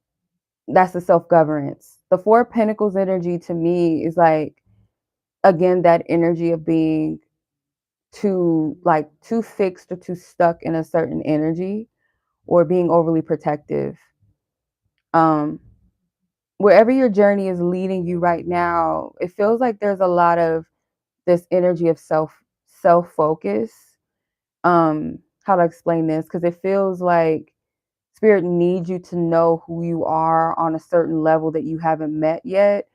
that's the self-governance. The 4 of Pentacles energy to me is like, again, that energy of being too fixed or too stuck in a certain energy, or being overly protective. Um, Wherever your journey is leading you right now, it feels like there's a lot of this energy of self-focus. How to explain this? Because it feels like Spirit needs you to know who you are on a certain level that you haven't met yet.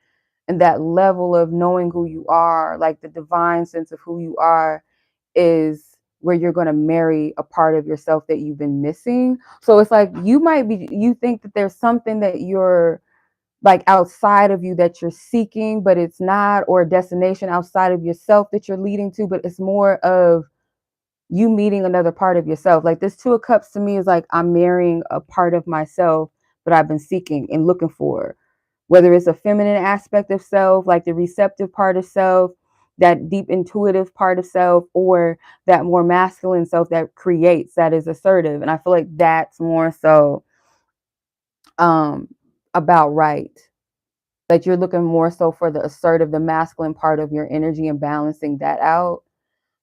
And that level of knowing who you are, like the divine sense of who you are, is where you're going to marry a part of yourself that you've been missing. So it's like you think that there's something that you're like outside of you that you're seeking, but it's not, or a destination outside of yourself that you're leading to, but it's more of you meeting another part of yourself. Like, this 2 of Cups to me is like, I'm marrying a part of myself that I've been seeking and looking for. whether it's a feminine aspect of self, like the receptive part of self, that deep intuitive part of self, or that more masculine self that creates, that is assertive. And I feel like that's more so about right. That you're looking more so for the assertive, the masculine part of your energy and balancing that out.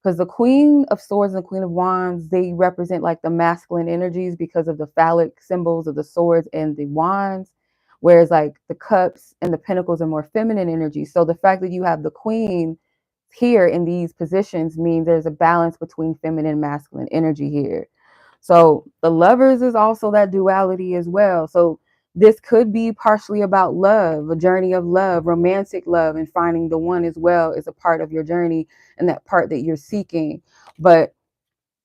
Because the Queen of Swords and the Queen of Wands, they represent like the masculine energies because of the phallic symbols of the swords and the wands. Whereas like the cups and the pentacles are more feminine energy. So the fact that you have the Queen here in these positions means there's a balance between feminine and masculine energy here. So the Lovers is also that duality as well. So this could be partially about love, a journey of love, romantic love, and finding the one as well is a part of your journey and that part that you're seeking. But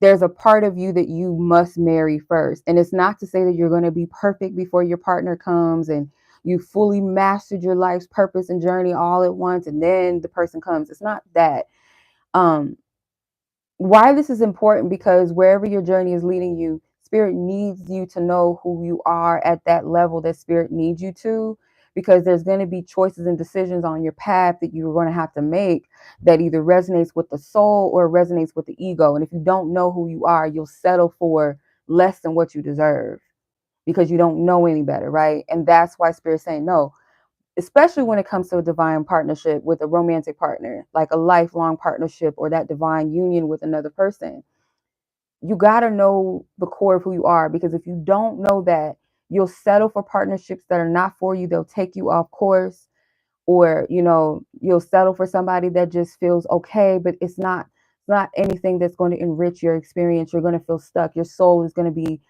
there's a part of you that you must marry first. And it's not to say that you're going to be perfect before your partner comes and you fully mastered your life's purpose and journey all at once and then the person comes. It's not that. Um, why this is important, because wherever your journey is leading you, spirit needs you to know who you are at that level that spirit needs you to, because there's going to be choices and decisions on your path that you're going to have to make that either resonates with the soul or resonates with the ego. And if you don't know who you are, you'll settle for less than what you deserve because you don't know any better, right? And that's why spirit's saying no, especially when it comes to a divine partnership with a romantic partner, like a lifelong partnership or that divine union with another person. You got to know the core of who you are, because if you don't know that, you'll settle for partnerships that are not for you. They'll take you off course, or, you'll settle for somebody that just feels okay, but it's not anything that's going to enrich your experience. You're going to feel stuck. Your soul is going to be,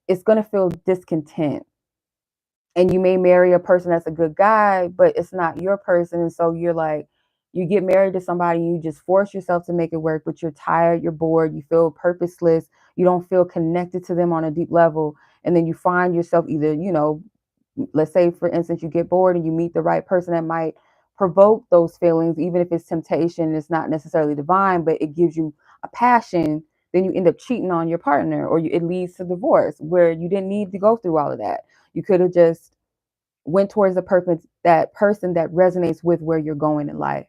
it's going to feel discontent. And you may marry a person that's a good guy, but it's not your person. And so you're like, you get married to somebody, you just force yourself to make it work, but you're tired, you're bored, you feel purposeless, you don't feel connected to them on a deep level. And then you find yourself either, let's say, for instance, you get bored and you meet the right person that might provoke those feelings, even if it's temptation, it's not necessarily divine, but it gives you a passion. Then you end up cheating on your partner, or it leads to divorce where you didn't need to go through all of that. You could have just went towards the purpose, that person that resonates with where you're going in life.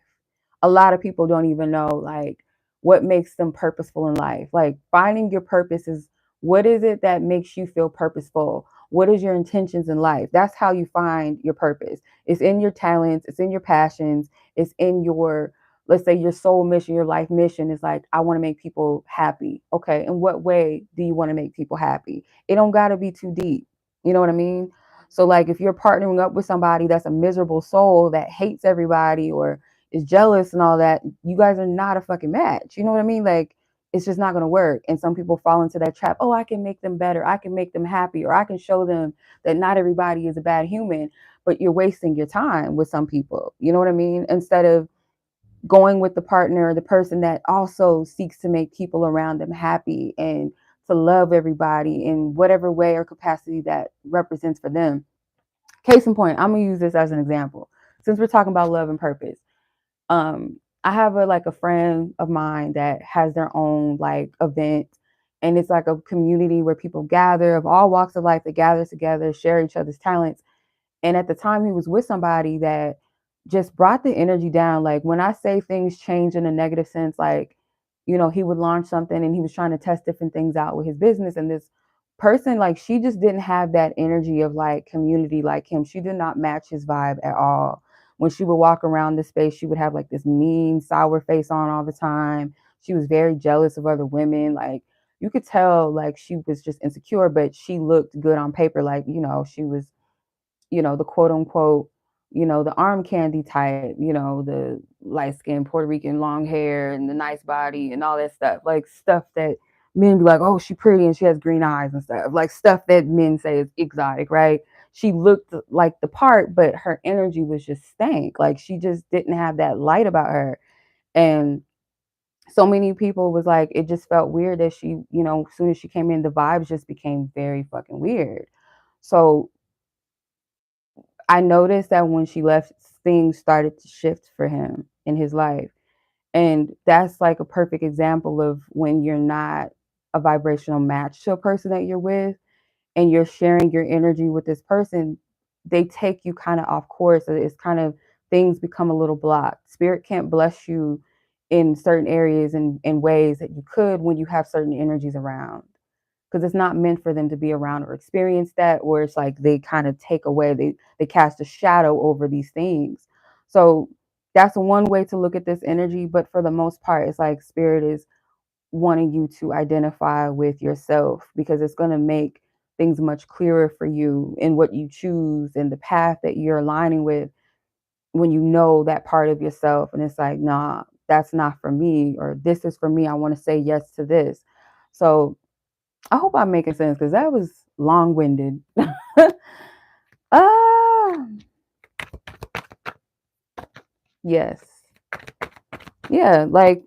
A lot of people don't even know like what makes them purposeful in life. Like finding your purpose is, what is it that makes you feel purposeful? What is your intentions in life? That's how you find your purpose. It's in your talents, it's in your passions, it's in your, let's say, your soul mission, your life mission is like, I want to make people happy. Okay, in what way do you want to make people happy? It don't got to be too deep. You know what I mean? So like if you're partnering up with somebody that's a miserable soul that hates everybody or is jealous and all that, you guys are not a fucking match. You know what I mean? Like it's just not going to work. And some people fall into that trap. Oh, I can make them better. I can make them happy, or I can show them that not everybody is a bad human, but you're wasting your time with some people. You know what I mean? Instead of going with the partner, the person that also seeks to make people around them happy and to love everybody in whatever way or capacity that represents for them. Case in point, I'm gonna use this as an example. Since we're talking about love and purpose, I have a friend of mine that has their own like event, and it's like a community where people gather of all walks of life. They gather together, share each other's talents. And at the time, he was with somebody that just brought the energy down. Like when I say things change in a negative sense, like, he would launch something and he was trying to test different things out with his business. And this person, like, she just didn't have that energy of like community like him. She did not match his vibe at all. When she would walk around the space, she would have like this mean, sour face on all the time. She was very jealous of other women. Like, you could tell, like, she was just insecure, but she looked good on paper. Like, she was, the quote unquote, the arm candy type, the light skin Puerto Rican long hair and the nice body and all that stuff. Like stuff that men be like, oh, she pretty and she has green eyes and stuff. Like stuff that men say is exotic, right? She looked like the part, but her energy was just stank. Like she just didn't have that light about her. And so many people was like, it just felt weird that she, as soon as she came in, the vibes just became very fucking weird. So I noticed that when she left, things started to shift for him in his life. And that's like a perfect example of when you're not a vibrational match to a person that you're with and you're sharing your energy with this person. they take you kind of off course. It's kind of, things become a little blocked. Spirit can't bless you in certain areas and in ways that you could when you have certain energies around, because it's not meant for them to be around or experience that, or it's like they kind of take away, they cast a shadow over these things. So that's one way to look at this energy. But for the most part, it's like spirit is wanting you to identify with yourself, because it's going to make things much clearer for you in what you choose and the path that you're aligning with, when you know that part of yourself and it's like, nah, that's not for me, or this is for me, I want to say yes to this. So I hope I'm making sense, because that was long-winded. Ah, yes. Yeah, like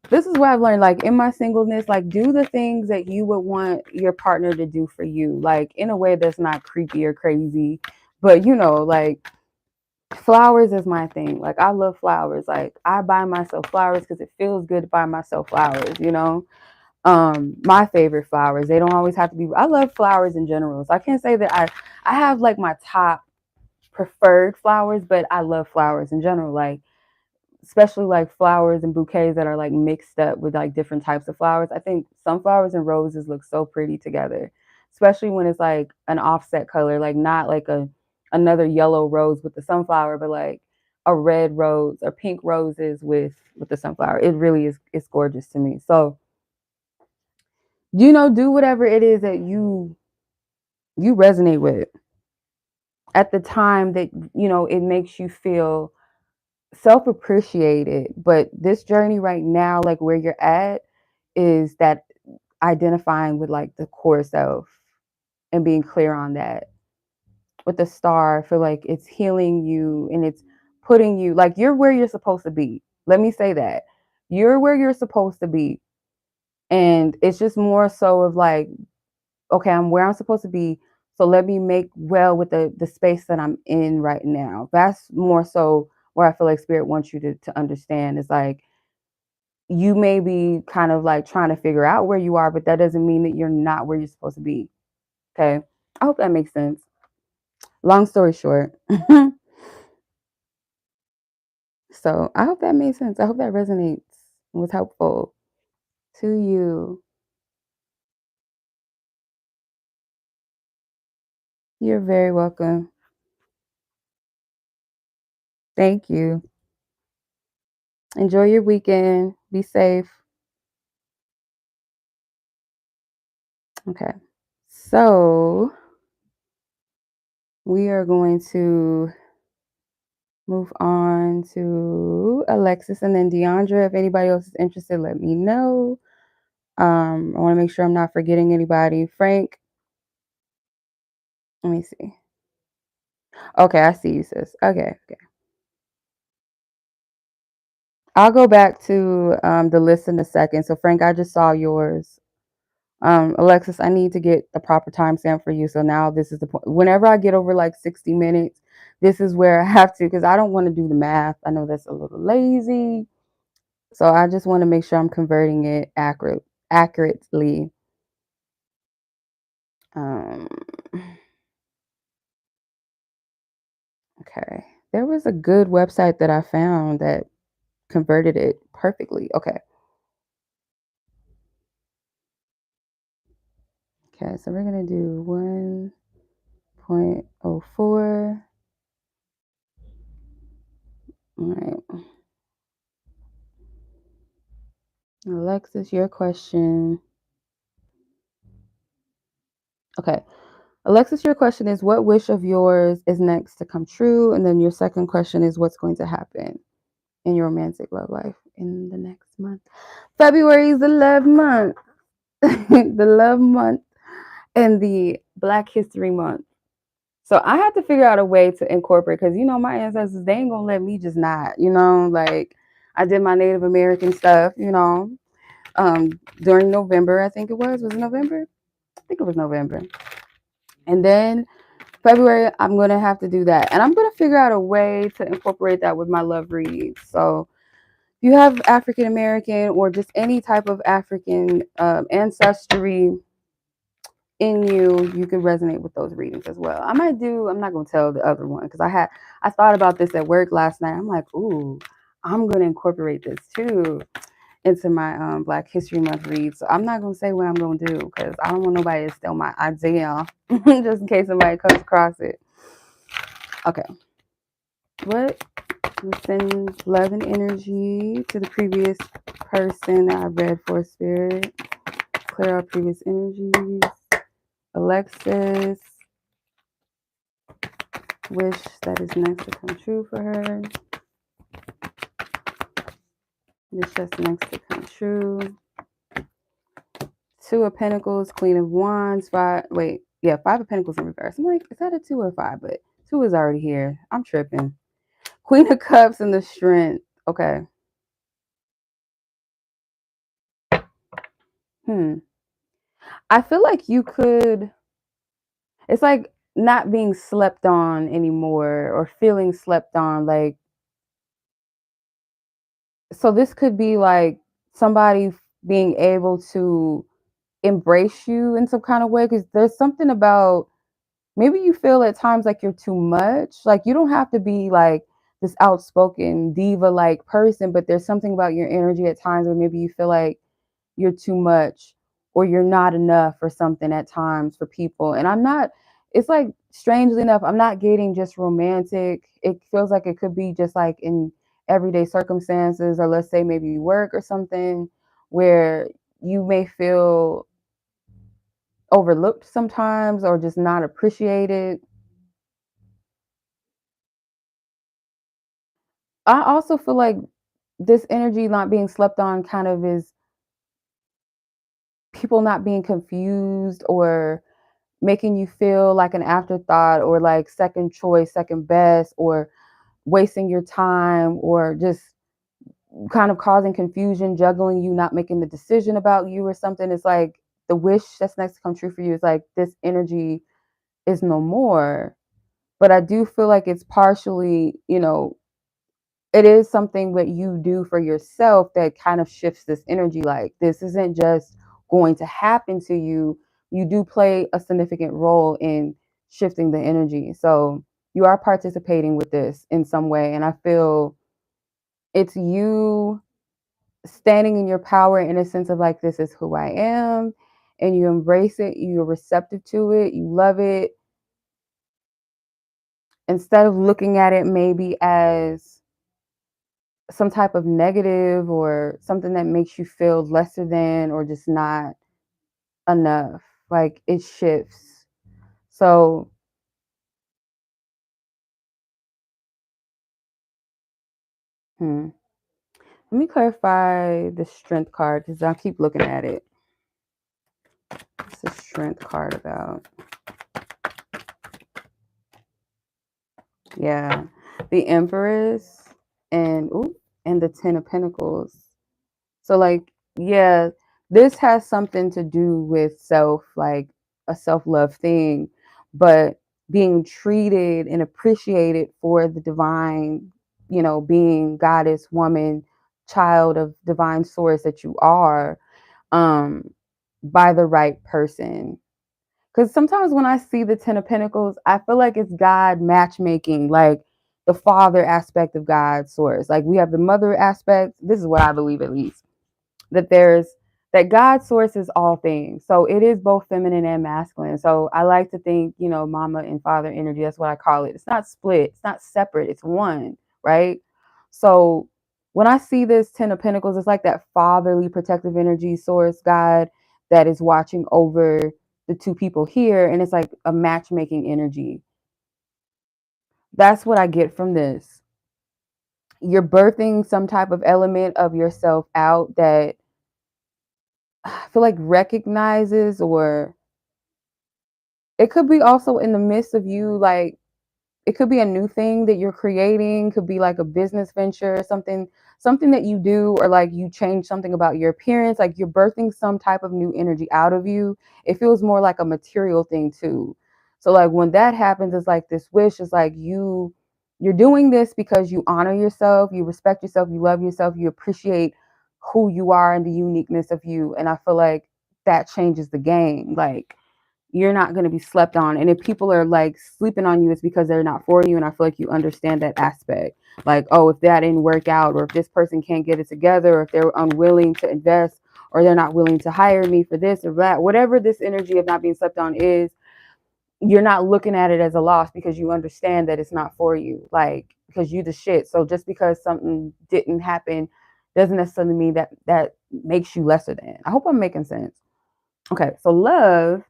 this is what I've learned. Like in my singleness, like do the things that you would want your partner to do for you, like in a way that's not creepy or crazy. But like flowers is my thing. Like I love flowers. Like I buy myself flowers because it feels good to buy myself flowers. My favorite flowers, they don't always have to be, I love flowers in general, so I can't say that I have like my top preferred flowers, but I love flowers in general, like especially like flowers and bouquets that are like mixed up with like different types of flowers. I think sunflowers and roses look so pretty together, especially when it's like an offset color, like not like another yellow rose with the sunflower, but like a red rose or pink roses with the sunflower. It really is, it's gorgeous to me. So do whatever it is that you resonate with at the time that it makes you feel self-appreciated. But this journey right now, like where you're at, is that identifying with like the core self and being clear on that. With the star, I feel like it's healing you and it's putting you, like, you're where you're supposed to be. Let me say that. You're where you're supposed to be. And it's just more so of like, okay, I'm where I'm supposed to be. So let me make well with the space that I'm in right now. That's more so where I feel like spirit wants you to understand. Is like, you may be kind of like trying to figure out where you are, but that doesn't mean that you're not where you're supposed to be. Okay. I hope that makes sense. Long story short. So I hope that made sense. I hope that resonates and was helpful to you. You're very welcome. Thank you. Enjoy your weekend. Be safe. Okay. So we are going to move on to Alexis and then Deandra. If anybody else is interested, let me know. I want to make sure I'm not forgetting anybody. Frank, let me see. Okay, I see you, sis. Okay. I'll go back to the list in a second. So Frank, I just saw yours. Alexis, I need to get the proper timestamp for you. So now this is the point. Whenever I get over like 60 minutes, this is where I have to, because I don't want to do the math. I know that's a little lazy. So I just want to make sure I'm converting it accurately. Um, okay. There was a good website that I found that converted it perfectly. Okay. Okay, so we're going to do 1.04. All right. Alexis, your question. Okay. Alexis, your question is, what wish of yours is next to come true? And then your second question is, what's going to happen in your romantic love life in the next month? February is the love month. The love month and the Black History Month. So I had to figure out a way to incorporate, because my ancestors, they ain't gonna let me just not, like I did my Native American stuff, during November. I think it was it November? I think it was November. And then February, I'm going to have to do that. And I'm going to figure out a way to incorporate that with my love reads. So if you have African American or just any type of African ancestry in you could resonate with those readings as well. I'm not going to tell the other one because I thought about this at work last night. I'm like, ooh, I'm going to incorporate this too into my Black History Month read. So I'm not going to say what I'm going to do because I don't want nobody to steal my idea just in case somebody comes across it. Okay. What sends love and energy to the previous person that I read for, Spirit? Clear out previous energies. Alexis, wish that is next to come true for her. Wish that's next to come true. Two of Pentacles, Queen of Wands, Five of Pentacles in reverse. I'm like, is that a 2 or 5? But 2 is already here. I'm tripping. Queen of Cups and the Strength. Okay. I feel like you could, it's like not being slept on anymore or feeling slept on. Like, so this could be like somebody being able to embrace you in some kind of way, because there's something about, maybe you feel at times like you're too much. Like, you don't have to be like this outspoken diva like person, but there's something about your energy at times where maybe you feel like you're too much or you're not enough or something at times for people. And it's like, strangely enough, I'm not getting just romantic. It feels like it could be just like in everyday circumstances, or let's say maybe work or something, where you may feel overlooked sometimes or just not appreciated. I also feel like this energy not being slept on kind of is people not being confused or making you feel like an afterthought or like second choice, second best, or wasting your time, or just kind of causing confusion, juggling you, not making the decision about you or something. It's like the wish that's next to come true for you is like this energy is no more. But I do feel like it's partially, it is something that you do for yourself that kind of shifts this energy. Like, this isn't just going to happen to you. You do play a significant role in shifting the energy. So you are participating with this in some way. And I feel it's you standing in your power in a sense of like, this is who I am. And you embrace it. You're receptive to it. You love it. Instead of looking at it maybe as some type of negative or something that makes you feel lesser than or just not enough. Like, it shifts. So let me clarify the Strength card because I keep looking at it. What's the Strength card about? Yeah, the Empress and the Ten of Pentacles. So like, yeah, this has something to do with self, like a self-love thing, but being treated and appreciated for the divine, being goddess, woman, child of divine source that you are, by the right person. Because sometimes when I see the Ten of Pentacles, I feel like it's God matchmaking, like the father aspect of God's source. Like, we have the mother aspect. This is what I believe, at least, that God's source is all things. So it is both feminine and masculine. So I like to think, mama and father energy, that's what I call it. It's not split, it's not separate, it's one, right? So when I see this Ten of Pentacles, it's like that fatherly protective energy source, God, that is watching over the two people here. And it's like a matchmaking energy. That's what I get from this. You're birthing some type of element of yourself out that I feel like recognizes, or it could be also in the midst of you, like, it could be a new thing that you're creating, could be like a business venture, something that you do, or like you change something about your appearance, like you're birthing some type of new energy out of you. It feels more like a material thing too. So like when that happens, it's like this wish is like you're doing this because you honor yourself, you respect yourself, you love yourself, you appreciate who you are and the uniqueness of you. And I feel like that changes the game. Like, you're not going to be slept on. And if people are like sleeping on you, it's because they're not for you. And I feel like you understand that aspect. Like, oh, if that didn't work out, or if this person can't get it together, or if they're unwilling to invest, or they're not willing to hire me for this or that, whatever this energy of not being slept on is, you're not looking at it as a loss because you understand that it's not for you. Like, because you the shit. So just because something didn't happen doesn't necessarily mean that that makes you lesser than. I hope I'm making sense. Okay, so love.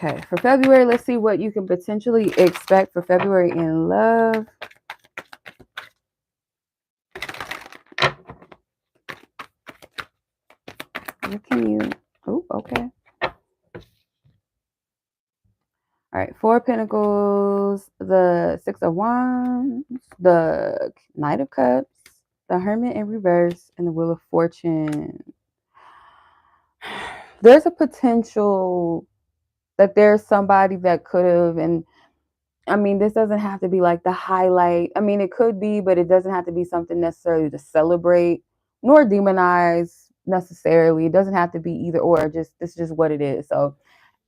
Okay, for February, let's see what you can potentially expect for February in love. What can you... Oh, okay. All right, Four of Pentacles, the Six of Wands, the Knight of Cups, the Hermit in reverse, and the Wheel of Fortune. There's a potential that there's somebody that could have, and I mean, this doesn't have to be like the highlight. I mean, it could be, but it doesn't have to be something necessarily to celebrate nor demonize necessarily. It doesn't have to be either or. Just this is just what it is. So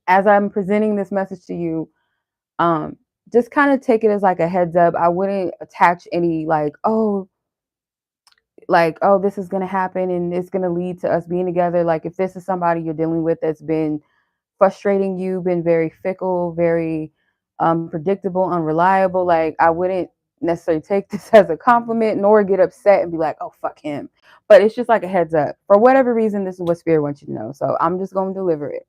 as I'm presenting this message to you, just kind of take it as like a heads up. I wouldn't attach any like, oh, this is gonna happen and it's gonna lead to us being together. Like if this is somebody you're dealing with that's been frustrating you, been very fickle, very predictable, unreliable, like I wouldn't necessarily take this as a compliment nor get upset and be like, oh, fuck him. But it's just like a heads up. For whatever reason, this is what Spirit wants you to know. So I'm just going to deliver it.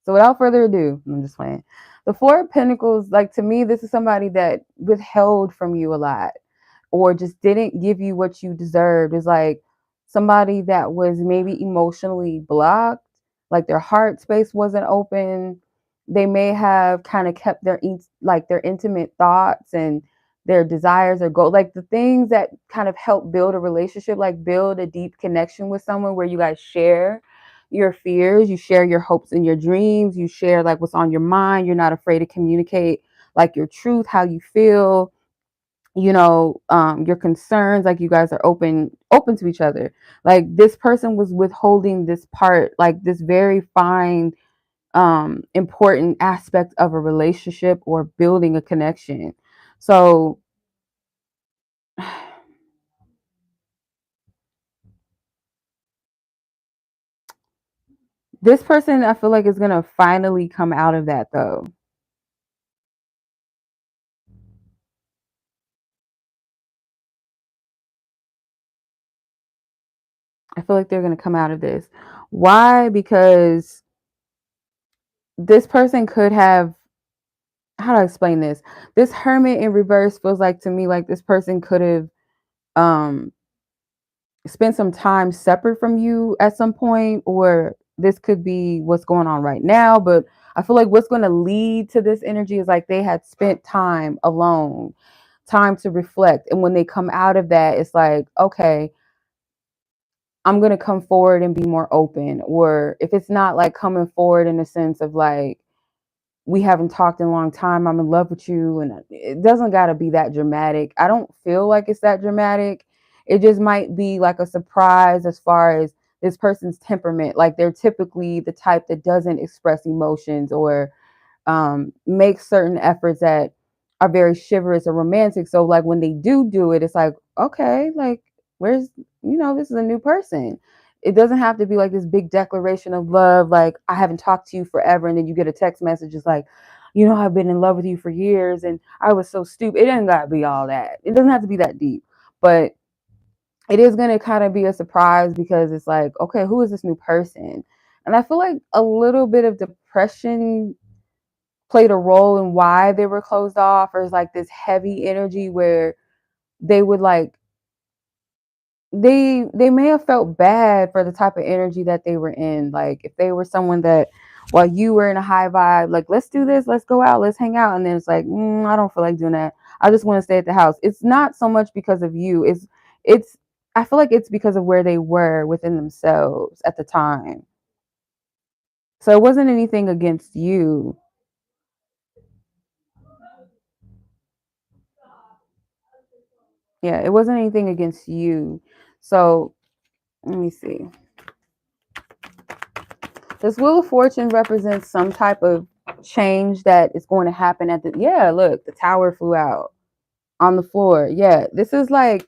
So without further ado, I'm just playing. The Four of Pentacles, like to me, this is somebody that withheld from you a lot or just didn't give you what you deserved. It's like somebody that was maybe emotionally blocked, like their heart space wasn't open. They may have kind of kept their their intimate thoughts and their desires or goals, like the things that kind of help build a relationship, like build a deep connection with someone where you guys share your fears, you share your hopes and your dreams, you share like what's on your mind. You're not afraid to communicate like your truth, how you feel, your concerns, like you guys are open to each other. Like this person was withholding this part, like this very fine important aspect of a relationship or building a connection. So this person, I feel like, is going to finally come out of that though. I feel like they're going to come out of this. Why? Because this person could have, how do I explain this? This Hermit in reverse feels like to me like this person could have um spent some time separate from you at some point, or this could be what's going on right now. But I feel like what's going to lead to this energy is like they had spent time alone, time to reflect. And when they come out of that, it's like, okay, I'm going to come forward and be more open. Or if it's not like coming forward in the sense of like, we haven't talked in a long time, I'm in love with you, and it doesn't got to be that dramatic. I don't feel like it's that dramatic. It just might be like a surprise as far as this person's temperament. Like they're typically the type that doesn't express emotions or make certain efforts that are very chivalrous or romantic. So like when they do it, it's like, okay, like where's, this is a new person. It doesn't have to be like this big declaration of love, like I haven't talked to you forever, and then you get a text message, it's like, I've been in love with you for years and I was so stupid. It doesn't gotta be all that. It doesn't have to be that deep. But it is gonna kind of be a surprise because it's like, okay, who is this new person? And I feel like a little bit of depression played a role in why they were closed off, or is like this heavy energy where they would like they may have felt bad for the type of energy that they were in. Like if they were someone that while you were in a high vibe, like let's do this, let's go out, let's hang out, and then it's like, I don't feel like doing that, I just want to stay at the house. It's not so much because of you, it's I feel like it's because of where they were within themselves at the time. So it wasn't anything against you. Yeah, it wasn't anything against you. So let me see. This Wheel of Fortune represents some type of change that is going to happen at the, yeah, look, the tower flew out on the floor. Yeah, this is like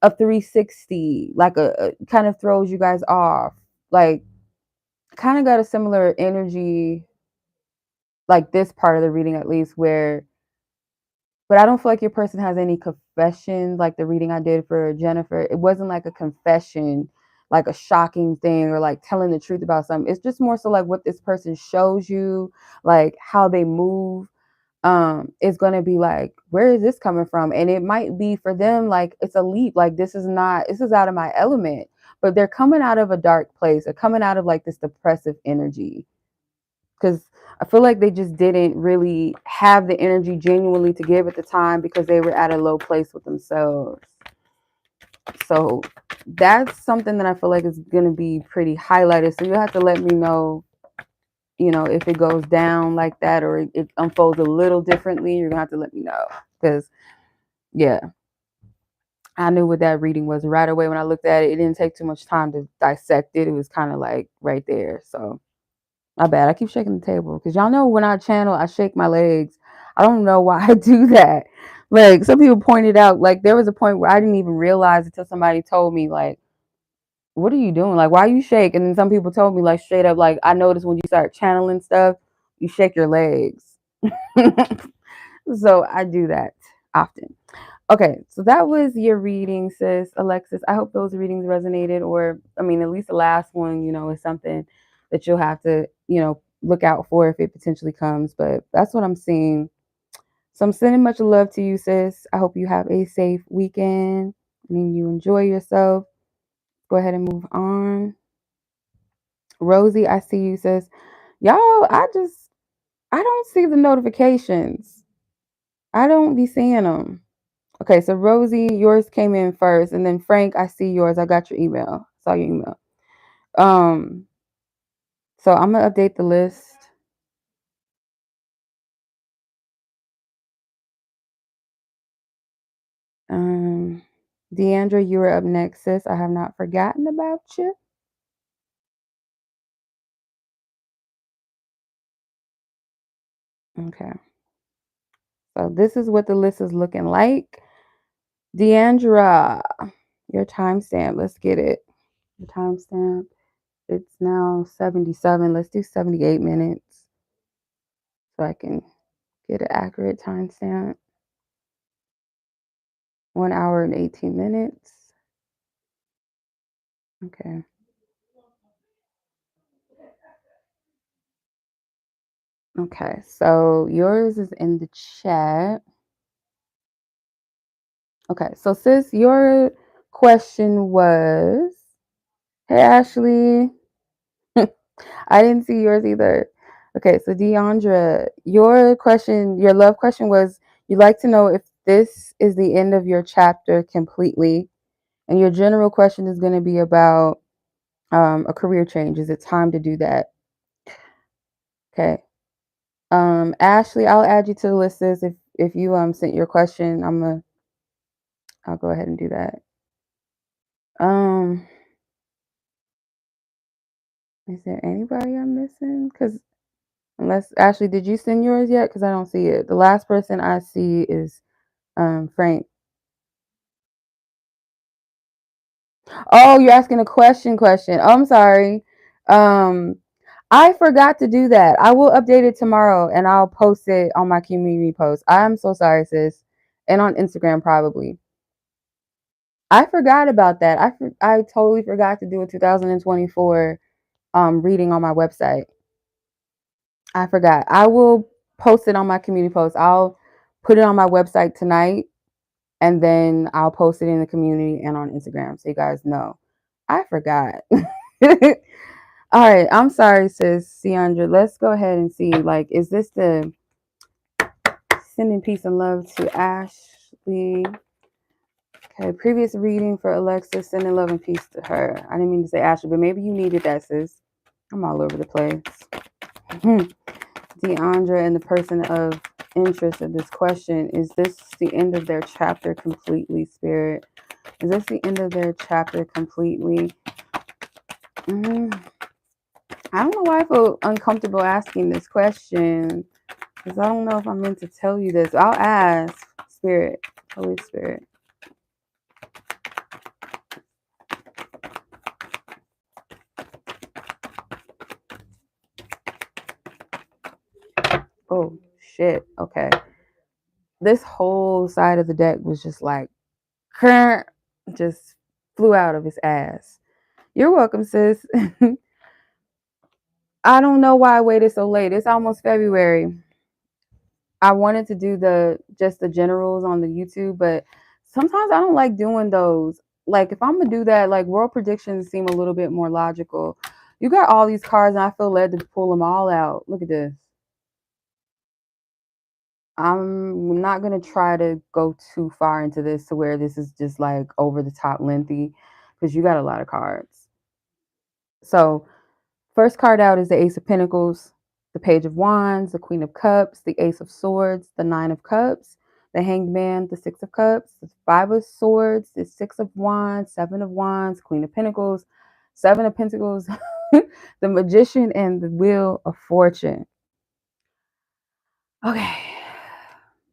a 360, like a kind of throws you guys off. Like, kind of got a similar energy, like this part of the reading at least, where, but I don't feel like your person has any confession like the reading I did for Jennifer. It wasn't like a confession, like a shocking thing or like telling the truth about something. It's just more so like what this person shows you, like how they move. Is going to be like, where is this coming from? And it might be for them like it's a leap, like this is out of my element, but they're coming out of a dark place. They're coming out of like this depressive energy, because I feel like they just didn't really have the energy genuinely to give at the time because they were at a low place with themselves. So that's something that I feel like is going to be pretty highlighted. So you have to let me know, if it goes down like that or it unfolds a little differently. You're going to have to let me know, because, yeah, I knew what that reading was right away when I looked at it. It didn't take too much time to dissect it. It was kind of like right there. So my bad. I keep shaking the table because y'all know when I channel, I shake my legs. I don't know why I do that. Like, some people pointed out, like there was a point where I didn't even realize until somebody told me, like, what are you doing? Like, why you shake? And then some people told me, like, straight up, like, I noticed when you start channeling stuff, you shake your legs. So I do that often. Okay, so that was your reading, sis Alexis. I hope those readings resonated, or I mean, at least the last one, is something that you'll have to, look out for if it potentially comes. But that's what I'm seeing. So I'm sending much love to you, sis. I hope you have a safe weekend and you enjoy yourself. Go ahead and move on. Rosie, I see you, sis. Y'all, I don't see the notifications. I don't be seeing them. Okay, so Rosie, yours came in first, and then Frank, I see yours. I got your email. Saw your email. So I'm gonna update the list. Deandra, you are up next, sis. I have not forgotten about you. Okay. So this is what the list is looking like. Deandra, your timestamp. Let's get it. Your timestamp. It's now 77. Let's do 78 minutes so I can get an accurate timestamp. 1 hour and 18 minutes. Okay. Okay, so yours is in the chat. Okay, so sis, your question was, hey Ashley, I didn't see yours either. Okay, so Deandra, your love question was, you'd like to know if this is the end of your chapter completely, and your general question is going to be about a career change. Is it time to do that? Okay. Ashley, I'll add you to the list, sis. If you sent your question, I'll go ahead and do that. Is there anybody I'm missing? Because unless Ashley, did you send yours yet? Because I don't see it. The last person I see is Frank. Oh, you're asking a question. Oh, I'm sorry. I forgot to do that. I will update it tomorrow and I'll post it on my community post. I'm so sorry, sis. And on Instagram probably. I forgot about that. I totally forgot to do a 2024 reading on my website. I forgot. I will post it on my community post. I'll put it on my website tonight and then I'll post it in the community and on Instagram so you guys know. I forgot. All right. I'm sorry, sis Deandra. Let's go ahead and see. Like, is this the sending peace and love to Ashley? Okay. Previous reading for Alexis, sending love and peace to her. I didn't mean to say Ashley, but maybe you needed that, sis. I'm all over the place. Deandra and the person of interest of this question. Is this the end of their chapter completely, Spirit? Is this the end of their chapter completely? I don't know why I feel uncomfortable asking this question, because I don't know if I'm meant to tell you this. I'll ask. Spirit, Holy Spirit. Oh, shit. Okay. This whole side of the deck was just like, just flew out of his ass. You're welcome, sis. I don't know why I waited so late. It's almost February. I wanted to do just the generals on the YouTube, but sometimes I don't like doing those. Like if I'm gonna do that, like world predictions seem a little bit more logical. You got all these cards, and I feel led to pull them all out. Look at this. I'm not gonna try to go too far into this to where this is just like over the top lengthy, because you got a lot of cards. So first card out is the Ace of Pentacles, the Page of Wands, the Queen of Cups, the Ace of Swords, the Nine of Cups, the Hanged Man, the Six of Cups, the Five of Swords, the Six of Wands, Seven of Wands, Queen of Pentacles, Seven of Pentacles, the Magician, and the Wheel of Fortune. Okay.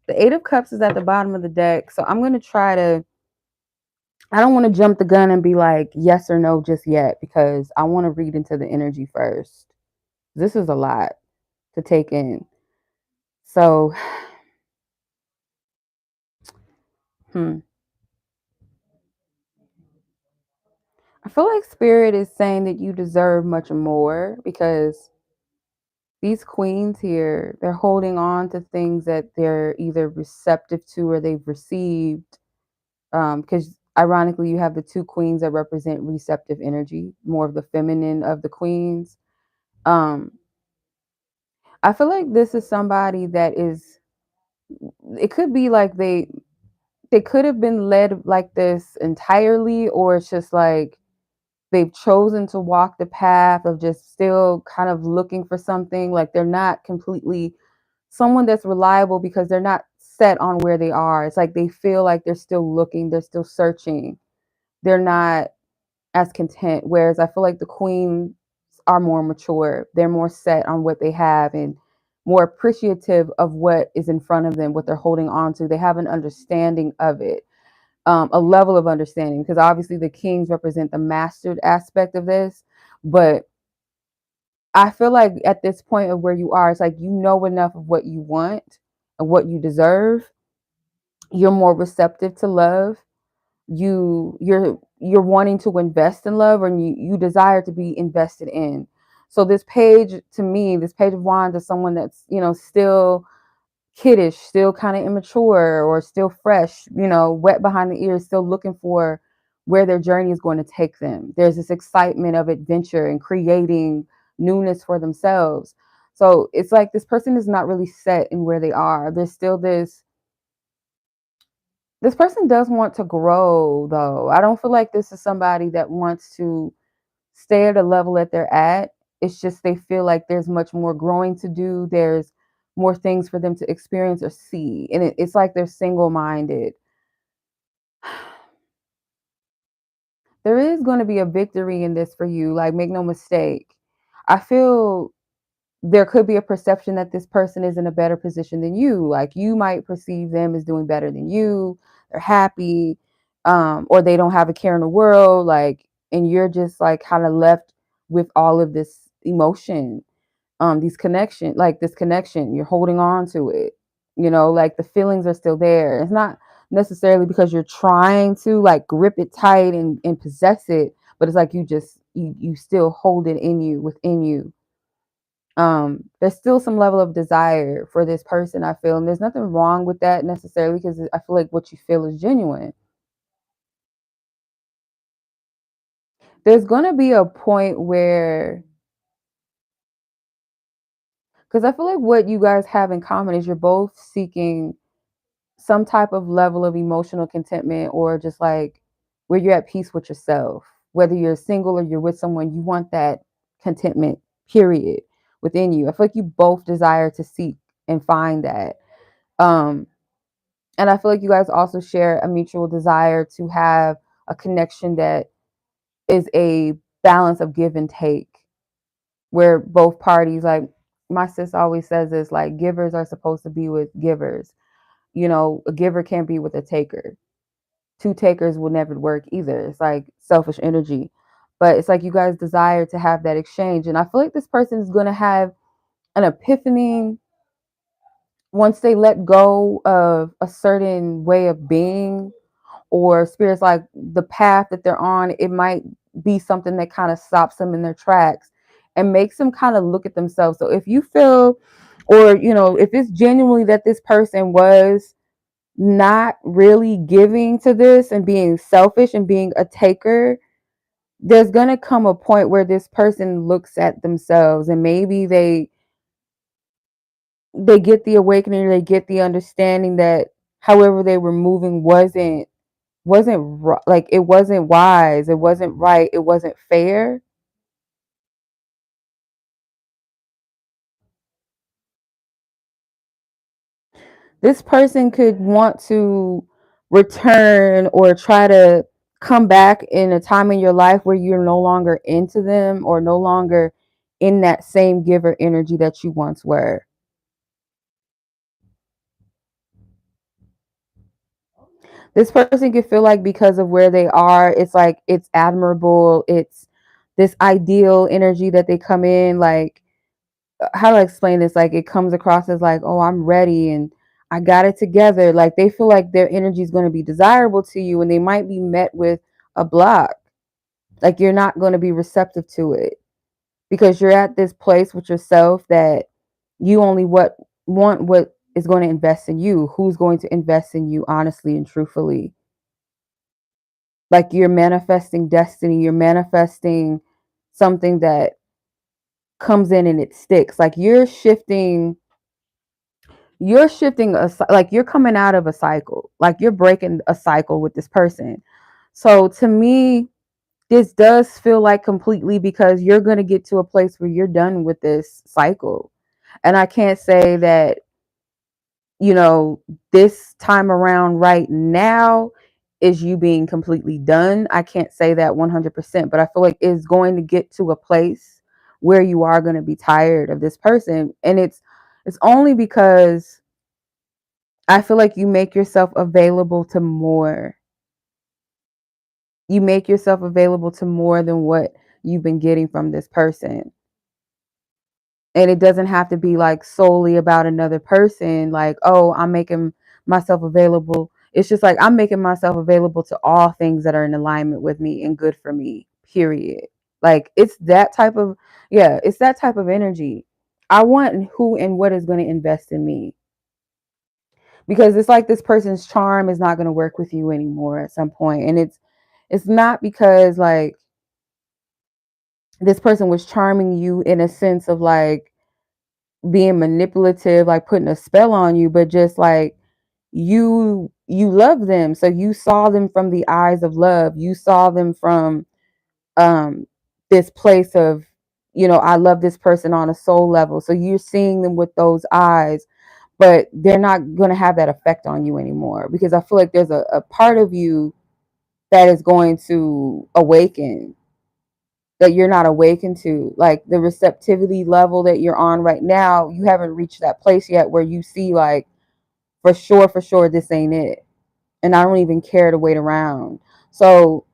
The Eight of Cups is at the bottom of the deck, so I'm going to try to, I don't want to jump the gun and be like yes or no just yet, because I want to read into the energy first. This is a lot to take in. So, I feel like Spirit is saying that you deserve much more, because these queens here, they're holding on to things that they're either receptive to or they've received. Because ironically, you have the two queens that represent receptive energy, more of the feminine of the queens. I feel like this is somebody that is, it could be like they could have been led like this entirely, or it's just like they've chosen to walk the path of just still kind of looking for something. Like they're not completely someone that's reliable, because they're not set on where they are. It's like they feel like they're still looking, they're still searching, they're not as content. Whereas I feel like the queens are more mature, they're more set on what they have and more appreciative of what is in front of them, what they're holding on to. They have an understanding of it, a level of understanding, because obviously the kings represent the mastered aspect of this. But I feel like at this point of where you are, it's like you know enough of what you want and what you deserve. You're more receptive to love. You're wanting to invest in love, and you desire to be invested in. So this page, to me, this Page of Wands is someone that's, still kiddish, still kind of immature, or still fresh, wet behind the ears, still looking for where their journey is going to take them. There's this excitement of adventure and creating newness for themselves. So it's like this person is not really set in where they are. There's still this person does want to grow, though. I don't feel like this is somebody that wants to stay at a level that they're at. It's just they feel like there's much more growing to do. There's more things for them to experience or see. And it's like they're single-minded. There is going to be a victory in this for you. Like, make no mistake. I feel there could be a perception that this person is in a better position than you. Like, you might perceive them as doing better than you. They're happy, or they don't have a care in the world. Like, and you're just like kind of left with all of this emotion, this connection. You're holding on to it. Like the feelings are still there. It's not necessarily because you're trying to like grip it tight and possess it, but it's like you still hold it in you, within you. There's still some level of desire for this person, I feel, and there's nothing wrong with that necessarily, because I feel like what you feel is genuine. There's going to be a point where, because I feel like what you guys have in common is you're both seeking some type of level of emotional contentment, or just like where you're at peace with yourself. Whether you're single or you're with someone, you want that contentment, period, within you. I feel like you both desire to seek and find that. And I feel like you guys also share a mutual desire to have a connection that is a balance of give and take, where both parties, like my sis always says this, like givers are supposed to be with givers. A giver can't be with a taker. Two takers will never work either. It's like selfish energy. But it's like you guys desire to have that exchange. And I feel like this person is going to have an epiphany once they let go of a certain way of being, or spirits, like the path that they're on. It might be something that kind of stops them in their tracks and makes them kind of look at themselves. So if you feel, or if it's genuinely that this person was not really giving to this and being selfish and being a taker, there's going to come a point where this person looks at themselves and maybe they get the awakening, they get the understanding that however they were moving wasn't like, it wasn't wise, it wasn't right, it wasn't fair. This person could want to return or try to come back in a time in your life where you're no longer into them or no longer in that same giver energy that you once were. This person could feel like because of where they are, it's like it's admirable, it's this ideal energy that they come in, like, how do I explain this? Like, it comes across as like, oh, I'm ready and I got it together. Like, they feel like their energy is going to be desirable to you, and they might be met with a block. Like, you're not going to be receptive to it because you're at this place with yourself that you only want what is going to invest in you. Who's going to invest in you honestly and truthfully? Like, you're manifesting destiny. You're manifesting something that comes in and it sticks. Like, you're shifting like you're coming out of a cycle, like you're breaking a cycle with this person. So to me, this does feel like completely, because you're going to get to a place where you're done with this cycle. And I can't say that, you know, this time around right now is you being completely done. I can't say that 100%, but I feel like it's going to get to a place where you are going to be tired of this person. And it's only because I feel like you make yourself available to more. You make yourself available to more than what you've been getting from this person. And it doesn't have to be like solely about another person. Like, oh, I'm making myself available. It's just like, I'm making myself available to all things that are in alignment with me and good for me, period. Like, it's that type of, yeah, it's that type of energy. I want who and what is going to invest in me, because it's like this person's charm is not going to work with you anymore at some point. And it's not because like this person was charming you in a sense of like being manipulative, like putting a spell on you, but just like you love them, so you saw them from the eyes of love. You saw them from um this place of, I love this person on a soul level, so you're seeing them with those eyes. But they're not going to have that effect on you anymore, because I feel like there's a part of you that is going to awaken, that you're not awakened to. Like, the receptivity level that you're on right now, you haven't reached that place yet where you see like, for sure this ain't it, and I don't even care to wait around. So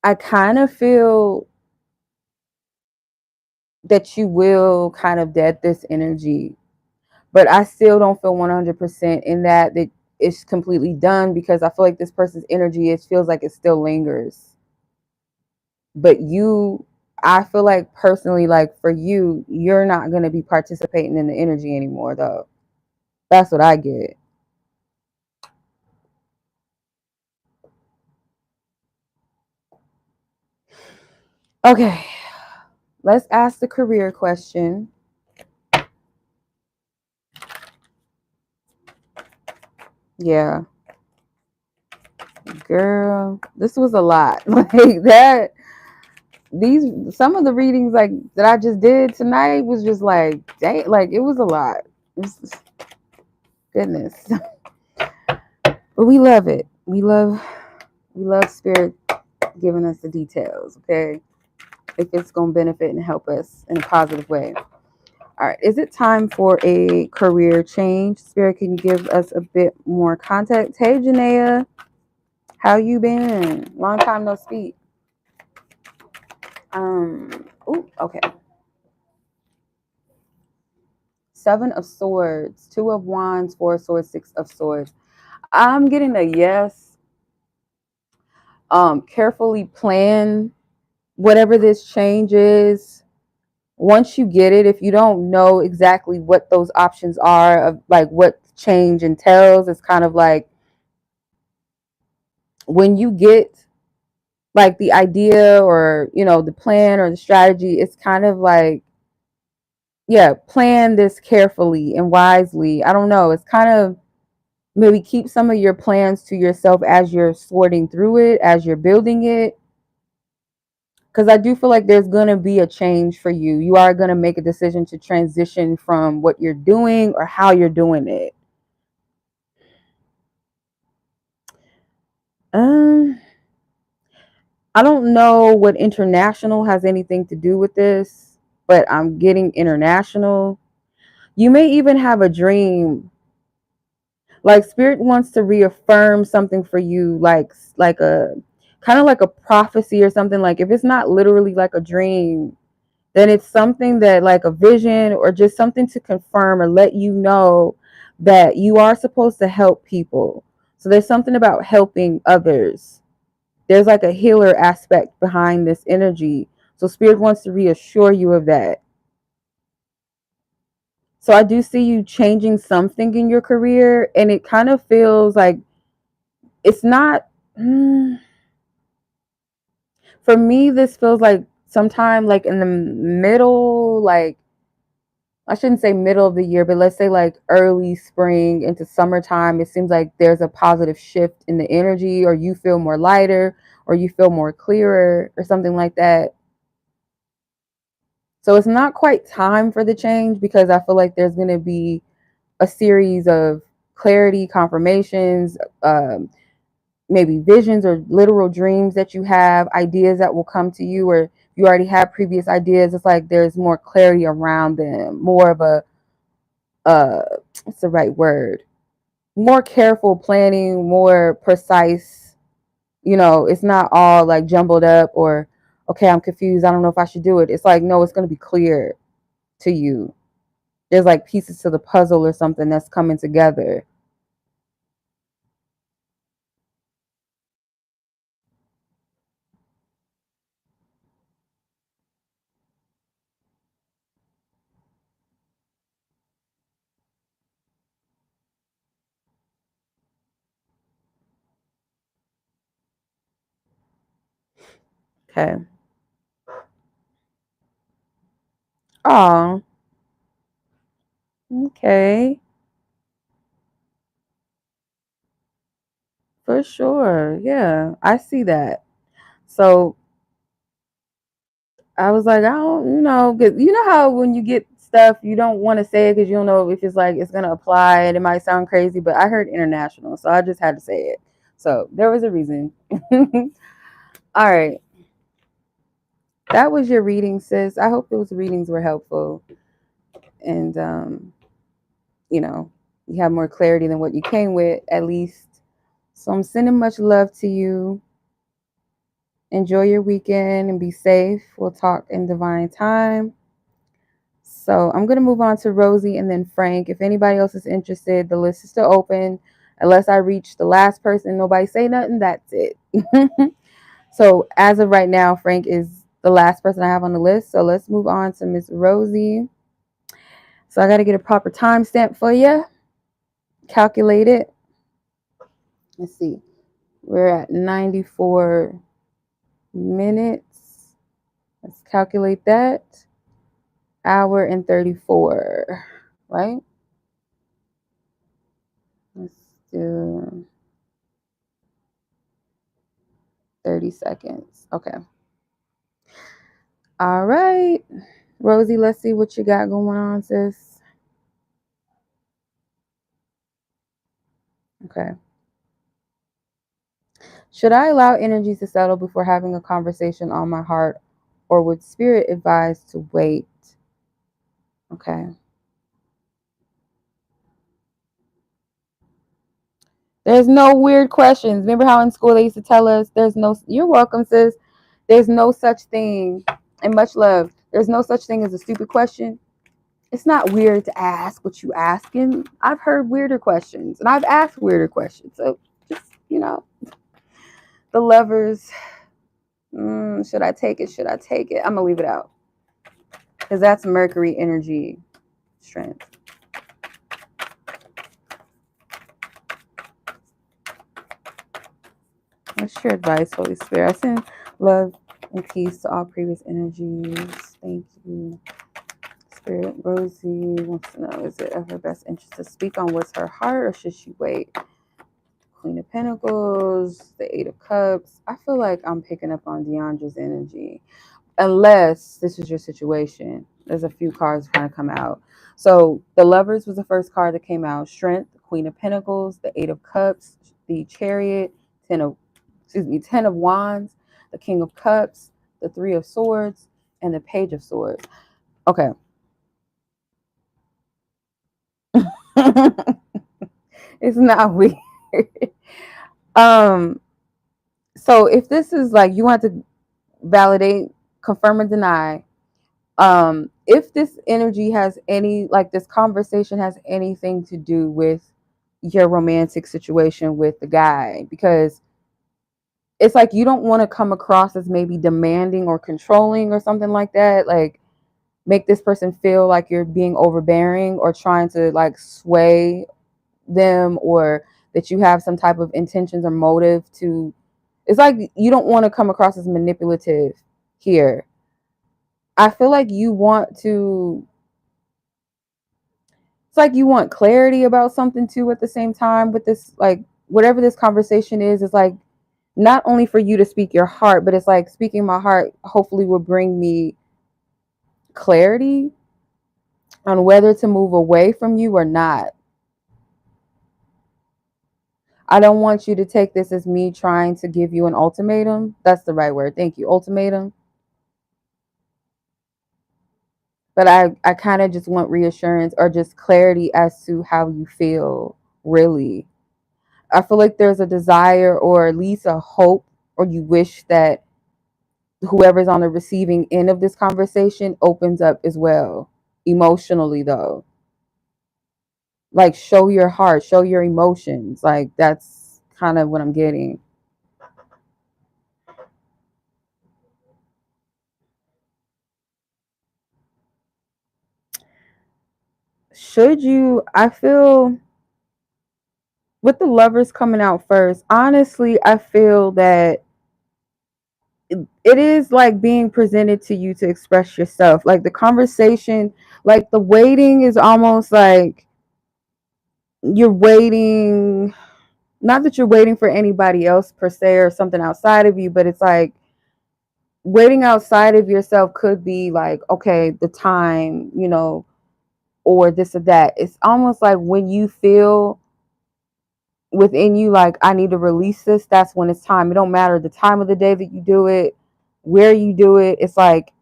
I kind of feel that you will kind of dead this energy, but I still don't feel 100% in that it's completely done, because I feel like this person's energy, it feels like it still lingers. But I feel like personally, like for you, you're not going to be participating in the energy anymore, though. That's what I get. Okay, let's ask the career question. Yeah, girl, this was a lot. Like that. Some of the readings like that I just did tonight was just like, dang, like it was a lot. Goodness. But we love it. We love Spirit giving us the details, okay? If it's going to benefit and help us in a positive way. All right. Is it time for a career change? Spirit, can you give us a bit more context? Hey, Janaea. How you been? Long time no speak. Okay. 7 of Swords, 2 of Wands, 4 of Swords, 6 of Swords. I'm getting a yes. Carefully plan whatever this change is. Once you get it, if you don't know exactly what those options are of like what change entails, it's kind of like when you get like the idea or the plan or the strategy, it's kind of like, yeah, plan this carefully and wisely. I don't know, it's kind of maybe keep some of your plans to yourself as you're sorting through it, as you're building it, because I do feel like there's going to be a change for you. You are going to make a decision to transition from what you're doing or how you're doing it. I don't know what international has anything to do with this, but I'm getting international. You may even have a dream. Like Spirit wants to reaffirm something for you, like a kind of like a prophecy or something. Like if it's not literally like a dream, then it's something that like a vision or just something to confirm or let you know that you are supposed to help people. So there's something about helping others. There's like a healer aspect behind this energy. So Spirit wants to reassure you of that. So I do see you changing something in your career, and it kind of feels like it's not. For me, this feels like sometime like in the middle, like I shouldn't say middle of the year, but let's say like early spring into summertime. It seems like there's a positive shift in the energy, or you feel more lighter, or you feel more clearer, or something like that. So it's not quite time for the change because I feel like there's going to be a series of clarity, confirmations, maybe visions or literal dreams that you have, ideas that will come to you, or you already have previous ideas. It's like there's more clarity around them, more of a, what's the right word? More careful planning, more precise. It's not all like jumbled up or, okay, I'm confused, I don't know if I should do it. It's like, no, it's going to be clear to you. There's like pieces to the puzzle or something that's coming together. Okay. Oh, okay. For sure. Yeah, I see that. So I was like, I don't, 'cause you know how when you get stuff, you don't want to say it because you don't know if it's like it's going to apply and it might sound crazy, but I heard international, so I just had to say it. So there was a reason. All right. That was your reading, sis. I hope those readings were helpful. And, you have more clarity than what you came with, at least. So I'm sending much love to you. Enjoy your weekend and be safe. We'll talk in divine time. So I'm going to move on to Rosie and then Frank. If anybody else is interested, the list is still open. Unless I reach the last person, nobody say nothing, that's it. So as of right now, Frank is the last person I have on the list. So let's move on to Miss Rosie. So I got to get a proper timestamp for you. Calculate it. Let's see. We're at 94 minutes. Let's calculate that. Hour and 34, right? Let's do 30 seconds. Okay. All right. Rosie, let's see what you got going on, sis. Okay. Should I allow energies to settle before having a conversation on my heart, or would spirit advise to wait? Okay. There's no weird questions. Remember how in school they used to tell us you're welcome, sis. There's no such thing, and much love. There's no such thing as a stupid question. It's not weird to ask what you asking. I've heard weirder questions, and I've asked weirder questions. So just, the lovers. Should I take it? Should I take it? I'm gonna leave it out because that's Mercury energy strength. What's your advice, Holy Spirit? I send love and peace to all previous energies. Thank you. Spirit, Rosie wants to know, is it of her best interest to speak on what's her heart, or should she wait? Queen of Pentacles, the Eight of Cups. I feel like I'm picking up on Deandra's energy. Unless this is your situation. There's a few cards trying to come out. So the Lovers was the first card that came out. Strength, the Queen of Pentacles, the Eight of Cups, the Chariot, Ten of Wands, the King of Cups, the Three of Swords, and the Page of Swords. Okay. It's not weird. So if this is like you want to validate, confirm, or deny, if this energy has any, like this conversation has anything to do with your romantic situation with the guy, because it's like you don't want to come across as maybe demanding or controlling or something like that, like make this person feel like you're being overbearing or trying to like sway them, or that you have some type of intentions or motive to, it's like you don't want to come across as manipulative here. I feel like you want to, it's like you want clarity about something too at the same time with this, like whatever this conversation is like not only for you to speak your heart, but it's like speaking my heart hopefully will bring me clarity on whether to move away from you or not. I don't want you to take this as me trying to give you an ultimatum. That's the right word. Thank you. Ultimatum. But I kind of just want reassurance or just clarity as to how you feel, really. I feel like there's a desire or at least a hope, or you wish that whoever's on the receiving end of this conversation opens up as well, emotionally though. Like show your heart, show your emotions. Like that's kind of what I'm getting. Should you, I feel with the Lovers coming out first, honestly, I feel that it is like being presented to you to express yourself. Like the conversation, like the waiting is almost like you're waiting, not that you're waiting for anybody else per se or something outside of you, but it's like waiting outside of yourself could be like, okay, the time, or this or that. It's almost like when you feel within you like I need to release this, that's when it's time. It don't matter the time of the day that you do it, where you do it. It's like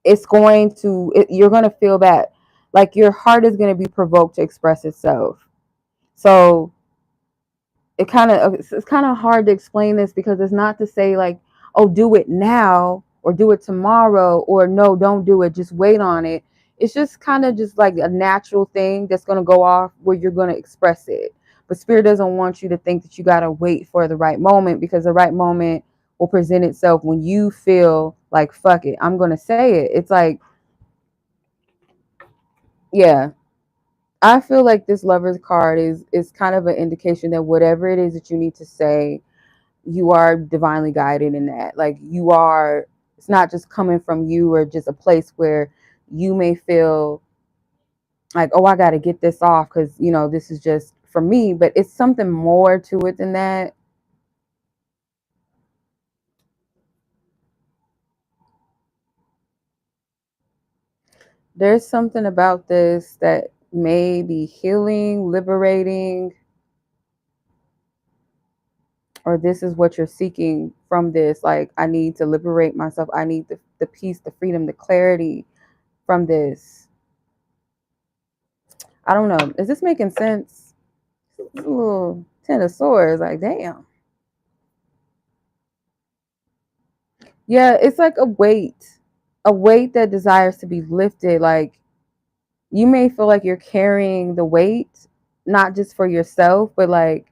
you're going to feel that like your heart is going to be provoked to express itself. So it's kind of hard to explain this, because it's not to say like, oh, do it now or do it tomorrow, or no, don't do it, just wait on it. It's just kind of just like a natural thing that's going to go off where you're going to express it. But spirit doesn't want you to think that you got to wait for the right moment, because the right moment will present itself when you feel like, fuck it, I'm going to say it. It's like, yeah, I feel like this Lover's card is kind of an indication that whatever it is that you need to say, you are divinely guided in that. Like you are, it's not just coming from you or just a place where you may feel like, oh, I got to get this off because, this is just for me, but it's something more to it than that. There's something about this that may be healing, liberating. or this is what you're seeking from this. Like, I need to liberate myself. I need the peace, the freedom, the clarity from this. I don't know. Is this making sense? It's a little Ten of Swords. Like, damn. Yeah, it's like a weight that desires to be lifted. Like, you may feel like you're carrying the weight, not just for yourself, but like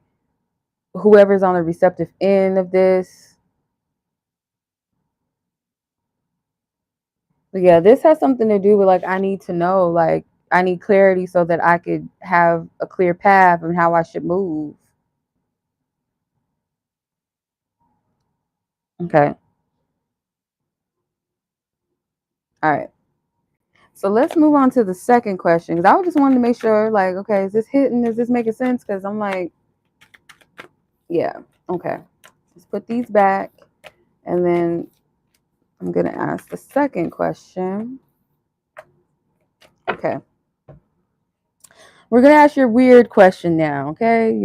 whoever's on the receptive end of this. But yeah, this has something to do with like, I need to know, like, I need clarity so that I could have a clear path on how I should move. Okay. All right. So let's move on to the second question, because I just wanted to make sure, like, okay, is this hitting? Is this making sense? Because I'm like, yeah, okay. Let's put these back, and then I'm going to ask the second question. Okay. We're going to ask your weird question now, okay?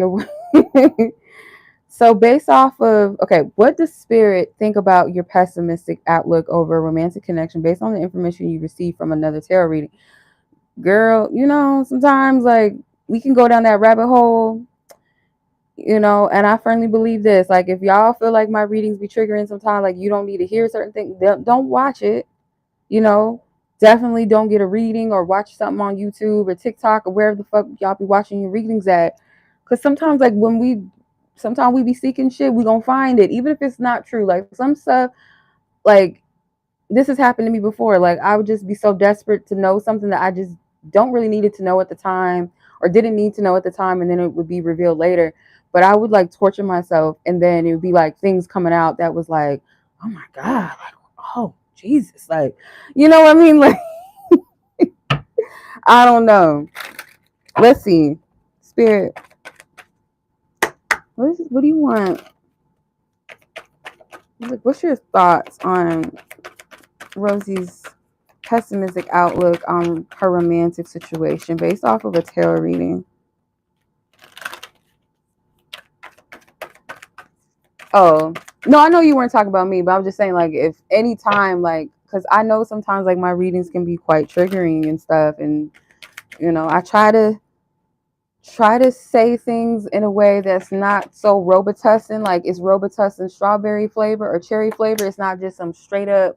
So based off of, okay, what does Spirit think about your pessimistic outlook over a romantic connection based on the information you received from another tarot reading? Girl, you know, sometimes like we can go down that rabbit hole, you know, and I firmly believe this. Like, if y'all feel like my readings be triggering sometimes, like you don't need to hear certain things, don't watch it, you know. Definitely don't get a reading or watch something on YouTube or TikTok or wherever the fuck y'all be watching your readings at. Because sometimes, like, sometimes we be seeking shit, we gonna find it, even if it's not true. Like, some stuff, like, this has happened to me before. Like, I would just be so desperate to know something that I just don't really needed to know at the time, or didn't need to know at the time, and then it would be revealed later. But I would like torture myself, and then it would be like things coming out that was like, oh my God, like, oh Jesus, like, you know what I mean? Like, I don't know. Let's see. Spirit, what do you want? What's your thoughts on Rosie's pessimistic outlook on her romantic situation based off of a tarot reading? Oh, no, I know you weren't talking about me, but I'm just saying, like, if any time, like, because I know sometimes, like, my readings can be quite triggering and stuff, and, you know, I try to say things in a way that's not so Robitussin, like it's Robitussin strawberry flavor or cherry flavor. It's not just some straight up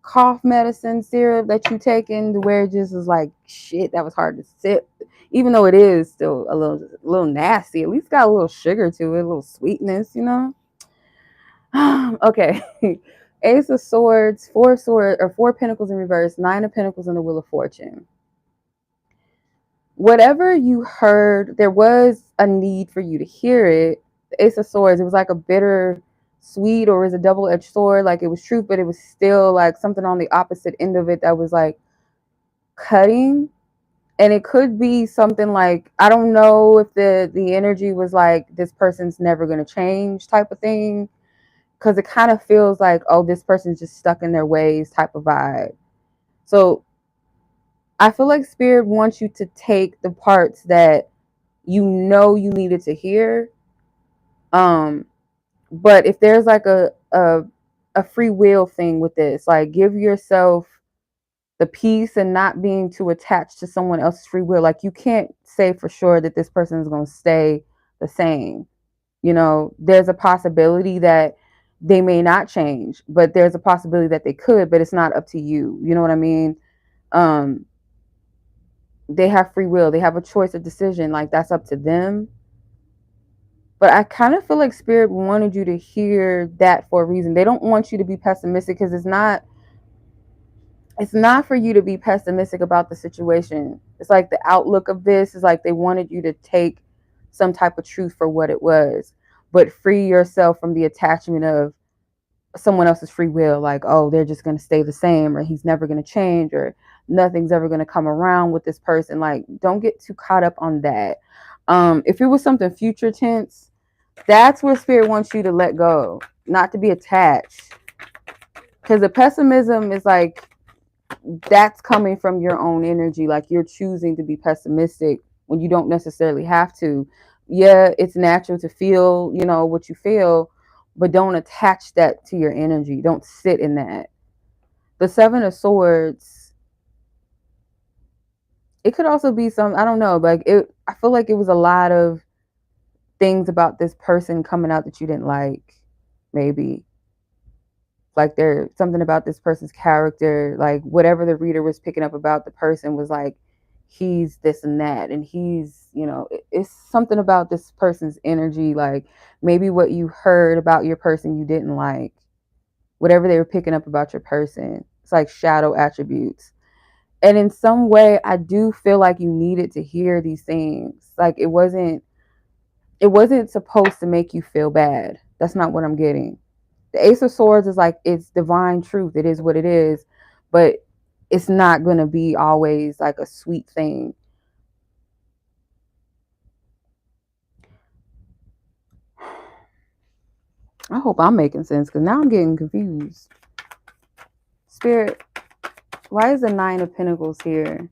cough medicine syrup that you take in to where it just is like, shit, that was hard to sip. Even though it is still a little nasty, at least got a little sugar to it, a little sweetness, you know? Okay. Ace of Swords, Four Pentacles in reverse, Nine of Pentacles, and the Wheel of Fortune. Whatever you heard, there was a need for you to hear it. The Ace of Swords, it was like a bitter sweet, or it was a double-edged sword. Like, it was truth, but it was still like something on the opposite end of it that was like cutting. And it could be something like, I don't know if the energy was like, this person's never going to change type of thing, because it kind of feels like, oh, this person's just stuck in their ways type of vibe. So I feel like Spirit wants you to take the parts that you know you needed to hear. But if there's like a free will thing with this, like, give yourself the peace and not being too attached to someone else's free will. Like, you can't say for sure that this person is going to stay the same. You know, there's a possibility that they may not change, but there's a possibility that they could, but it's not up to you. You know what I mean? They have free will. They have a choice, a decision. Like, that's up to them. But I kind of feel like Spirit wanted you to hear that for a reason. They don't want you to be pessimistic, because it's not for you to be pessimistic about the situation. It's like the outlook of this is like they wanted you to take some type of truth for what it was, but free yourself from the attachment of someone else's free will. Like, oh, they're just going to stay the same, or he's never going to change, or nothing's ever going to come around with this person. Like, don't get too caught up on that. If it was something future tense, that's where Spirit wants you to let go, not to be attached. Because the pessimism is like, that's coming from your own energy. Like, you're choosing to be pessimistic when you don't necessarily have to. yeah, it's natural to feel, what you feel, but don't attach that to your energy. Don't sit in that. The Seven of Swords, it could also be some, I don't know, like I feel like it was a lot of things about this person coming out that you didn't like, maybe. Like there's something about this person's character, like whatever the reader was picking up about the person was like, he's this and that, and he's, it's something about this person's energy, like maybe what you heard about your person you didn't like, whatever they were picking up about your person. It's like shadow attributes. And in some way, I do feel like you needed to hear these things. Like it wasn't supposed to make you feel bad. That's not what I'm getting. The Ace of Swords is like, it's divine truth. It is what it is, but it's not going to be always like a sweet thing. I hope I'm making sense, because now I'm getting confused. Spirit, why is the Nine of Pentacles here?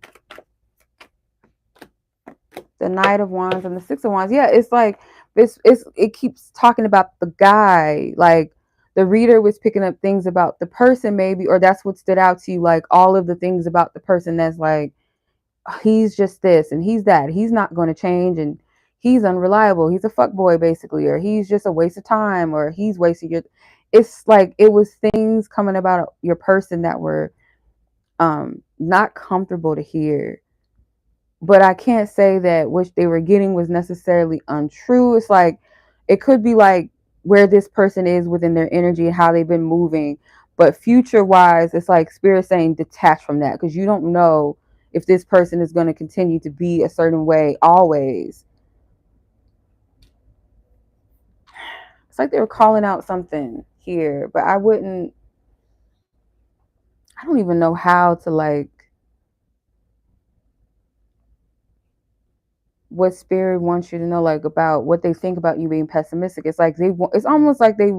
The Knight of Wands and the Six of Wands. Yeah, it's like it keeps talking about the guy. Like the reader was picking up things about the person, maybe, or that's what stood out to you. Like all of the things about the person that's like, he's just this and he's that. He's not going to change, and he's unreliable. He's a fuckboy, basically, or he's just a waste of time, or he's wasting your. It's like it was things coming about your person that were not comfortable to hear. But I can't say that what they were getting was necessarily untrue. It's like it could be like where this person is within their energy and how they've been moving. But future wise, it's like spirit saying detach from that, because you don't know if this person is going to continue to be a certain way always. It's like they were calling out something here, but I don't even know how to like what spirit wants you to know, like about what they think about you being pessimistic. It's like it's almost like they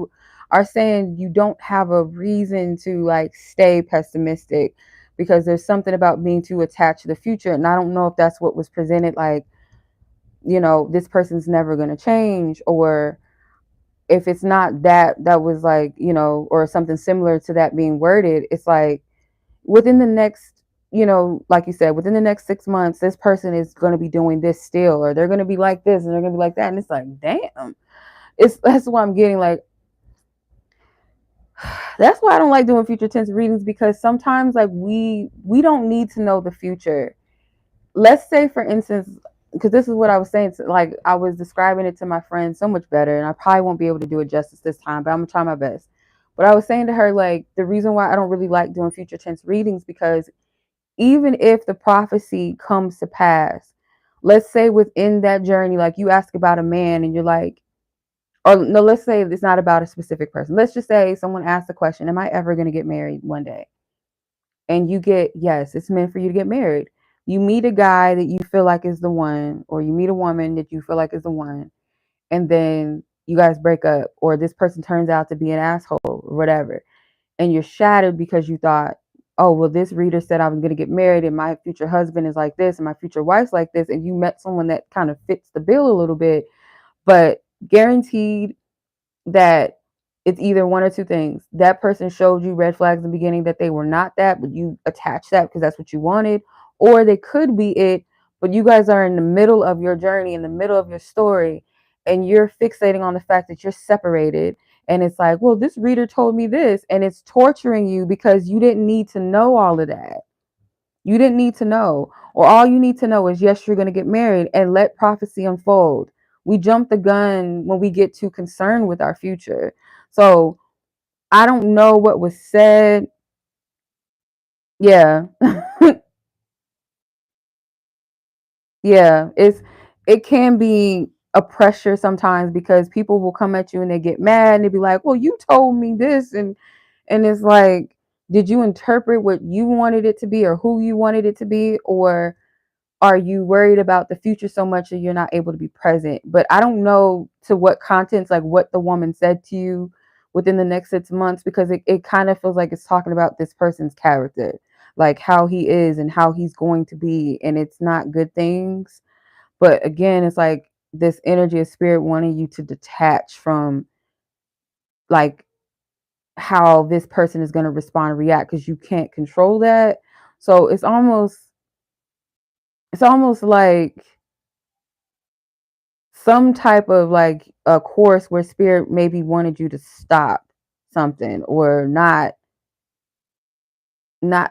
are saying you don't have a reason to like stay pessimistic, because there's something about being too attached to the future. And I don't know if that's what was presented, like, this person's never going to change, or if it's not that was like, or something similar to that being worded. It's like within the next, like you said, within the next 6 months, this person is going to be doing this still, or they're going to be like this and they're going to be like that. And it's like, damn, that's why I'm getting like, that's why I don't like doing future tense readings, because sometimes like we don't need to know the future. Let's say, for instance, because this is what I was saying, like I was describing it to my friend so much better, and I probably won't be able to do it justice this time, but I'm gonna try my best. But I was saying to her, like, the reason why I don't really like doing future tense readings, because even if the prophecy comes to pass, let's say within that journey, like you ask about a man and you're like, or no, let's say it's not about a specific person. Let's just say someone asks the question, am I ever going to get married one day? And you get, yes, it's meant for you to get married. You meet a guy that you feel like is the one, or you meet a woman that you feel like is the one, and then you guys break up, or this person turns out to be an asshole or whatever. And you're shattered because you thought, oh, well, this reader said I'm going to get married and my future husband is like this and my future wife's like this. And you met someone that kind of fits the bill a little bit, but guaranteed that it's either one or two things. That person showed you red flags in the beginning that they were not that, but you attached that because that's what you wanted. Or they could be it, but you guys are in the middle of your journey, in the middle of your story, and you're fixating on the fact that you're separated. And it's like, well, this reader told me this, and it's torturing you because you didn't need to know all of that. You didn't need to know. Or all you need to know is, yes, you're going to get married, and let prophecy unfold. We jump the gun when we get too concerned with our future. So I don't know what was said. Yeah. Yeah. It can be a pressure sometimes, because people will come at you and they get mad and they be like, well, you told me this. And it's like, did you interpret what you wanted it to be, or who you wanted it to be? Or are you worried about the future so much that you're not able to be present? But I don't know to what contents, like what the woman said to you within the next 6 months, because it kind of feels like it's talking about this person's character, like how he is and how he's going to be. And it's not good things. But again, it's like this energy of spirit wanting you to detach from like how this person is going to respond and react, because you can't control that. So it's almost like some type of like a course where spirit maybe wanted you to stop something, or not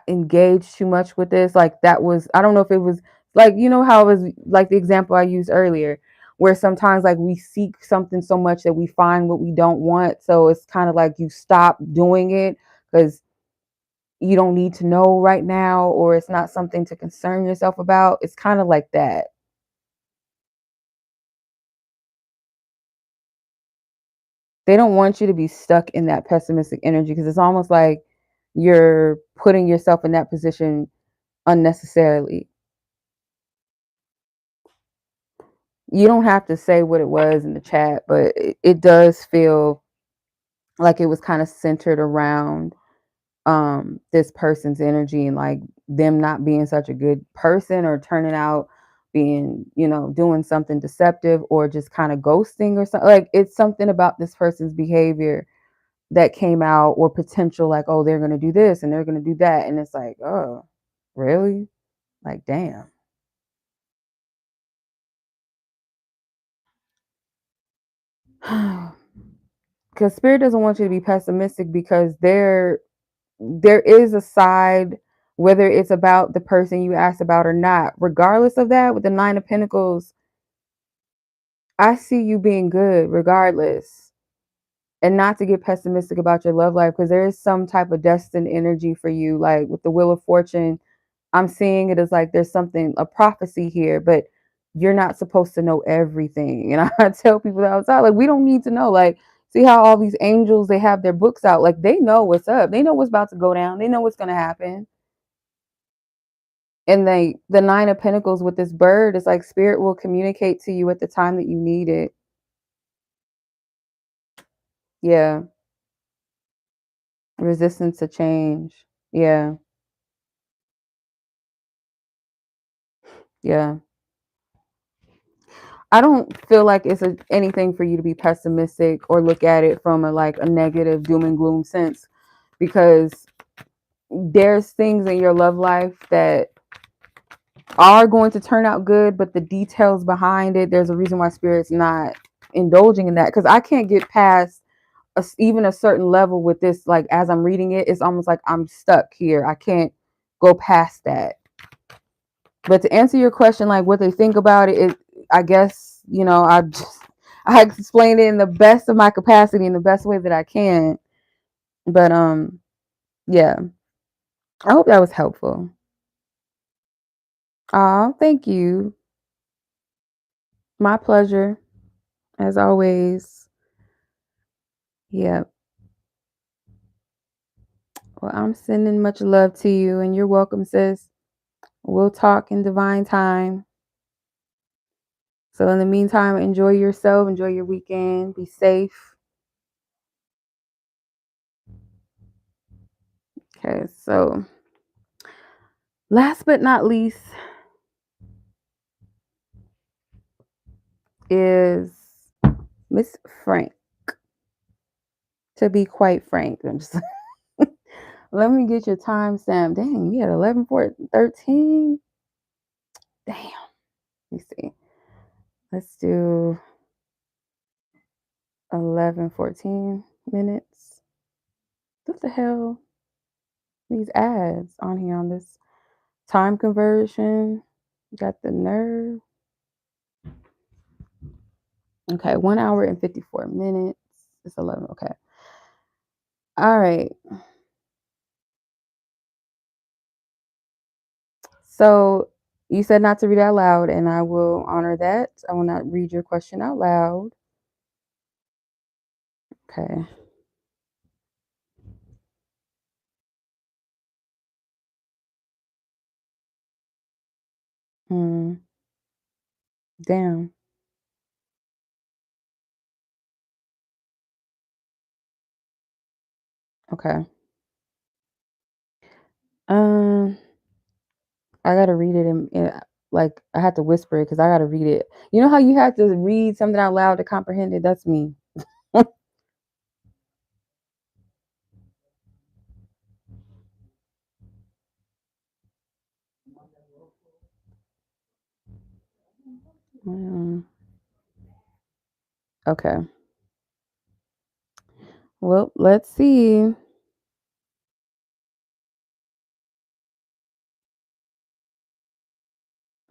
engage too much with this. Like that was, I don't know if it was like, how it was like the example I used earlier, where sometimes like we seek something so much that we find what we don't want. So it's kind of like you stop doing it because you don't need to know right now, or it's not something to concern yourself about. It's kind of like that. They don't want you to be stuck in that pessimistic energy, because it's almost like you're putting yourself in that position unnecessarily. You don't have to say what it was in the chat, but it does feel like it was kind of centered around this person's energy, and like them not being such a good person, or turning out being, doing something deceptive, or just kind of ghosting or something. Like it's something about this person's behavior that came out, or potential, like, oh, they're going to do this and they're going to do that, and it's like, oh, really? Like, damn. Because spirit doesn't want you to be pessimistic, because there is a side, whether it's about the person you asked about or not, regardless of that. With the Nine of Pentacles, I see you being good regardless. And not to get pessimistic about your love life, because there is some type of destined energy for you. Like with the Wheel of Fortune, I'm seeing it as like there's something, a prophecy here, but you're not supposed to know everything. And I tell people outside, like, we don't need to know. Like, see how all these angels, they have their books out. Like, they know what's up. They know what's about to go down. They know what's going to happen. And the Nine of Pentacles with this bird is like spirit will communicate to you at the time that you need it. Yeah. Resistance to change. Yeah. Yeah. I don't feel like it's anything for you to be pessimistic or look at it from a negative doom and gloom sense, because there's things in your love life that are going to turn out good, but the details behind it, there's a reason why spirit's not indulging in that, because I can't get past even a certain level with this. Like, as I'm reading it, it's almost like I'm stuck here. I can't go past that. But to answer your question, like what they think about it, I guess, I explained it in the best of my capacity, in the best way that I can. But yeah, I hope that was helpful. Thank you. My pleasure, as always. Yeah. Well, I'm sending much love to you, and you're welcome, sis. We'll talk in divine time. So in the meantime, enjoy yourself, enjoy your weekend, be safe. Okay, so last but not least is Miss Frank. To be quite frank, I'm just let me get your timestamp. Dang, we had 11, 14, 13. Damn. Let me see. Let's do 11, 14 minutes. What the hell? These ads on here on this time conversion. Got the nerve. Okay, 1 hour and 54 minutes. It's 11. Okay. All right. So you said not to read out loud, and I will honor that. I will not read your question out loud. Okay. Damn. Okay. Um, I gotta read it in like I had to whisper it because I gotta read it. You know how you have to read something out loud to comprehend it? That's me. Mm, okay. Well, let's see.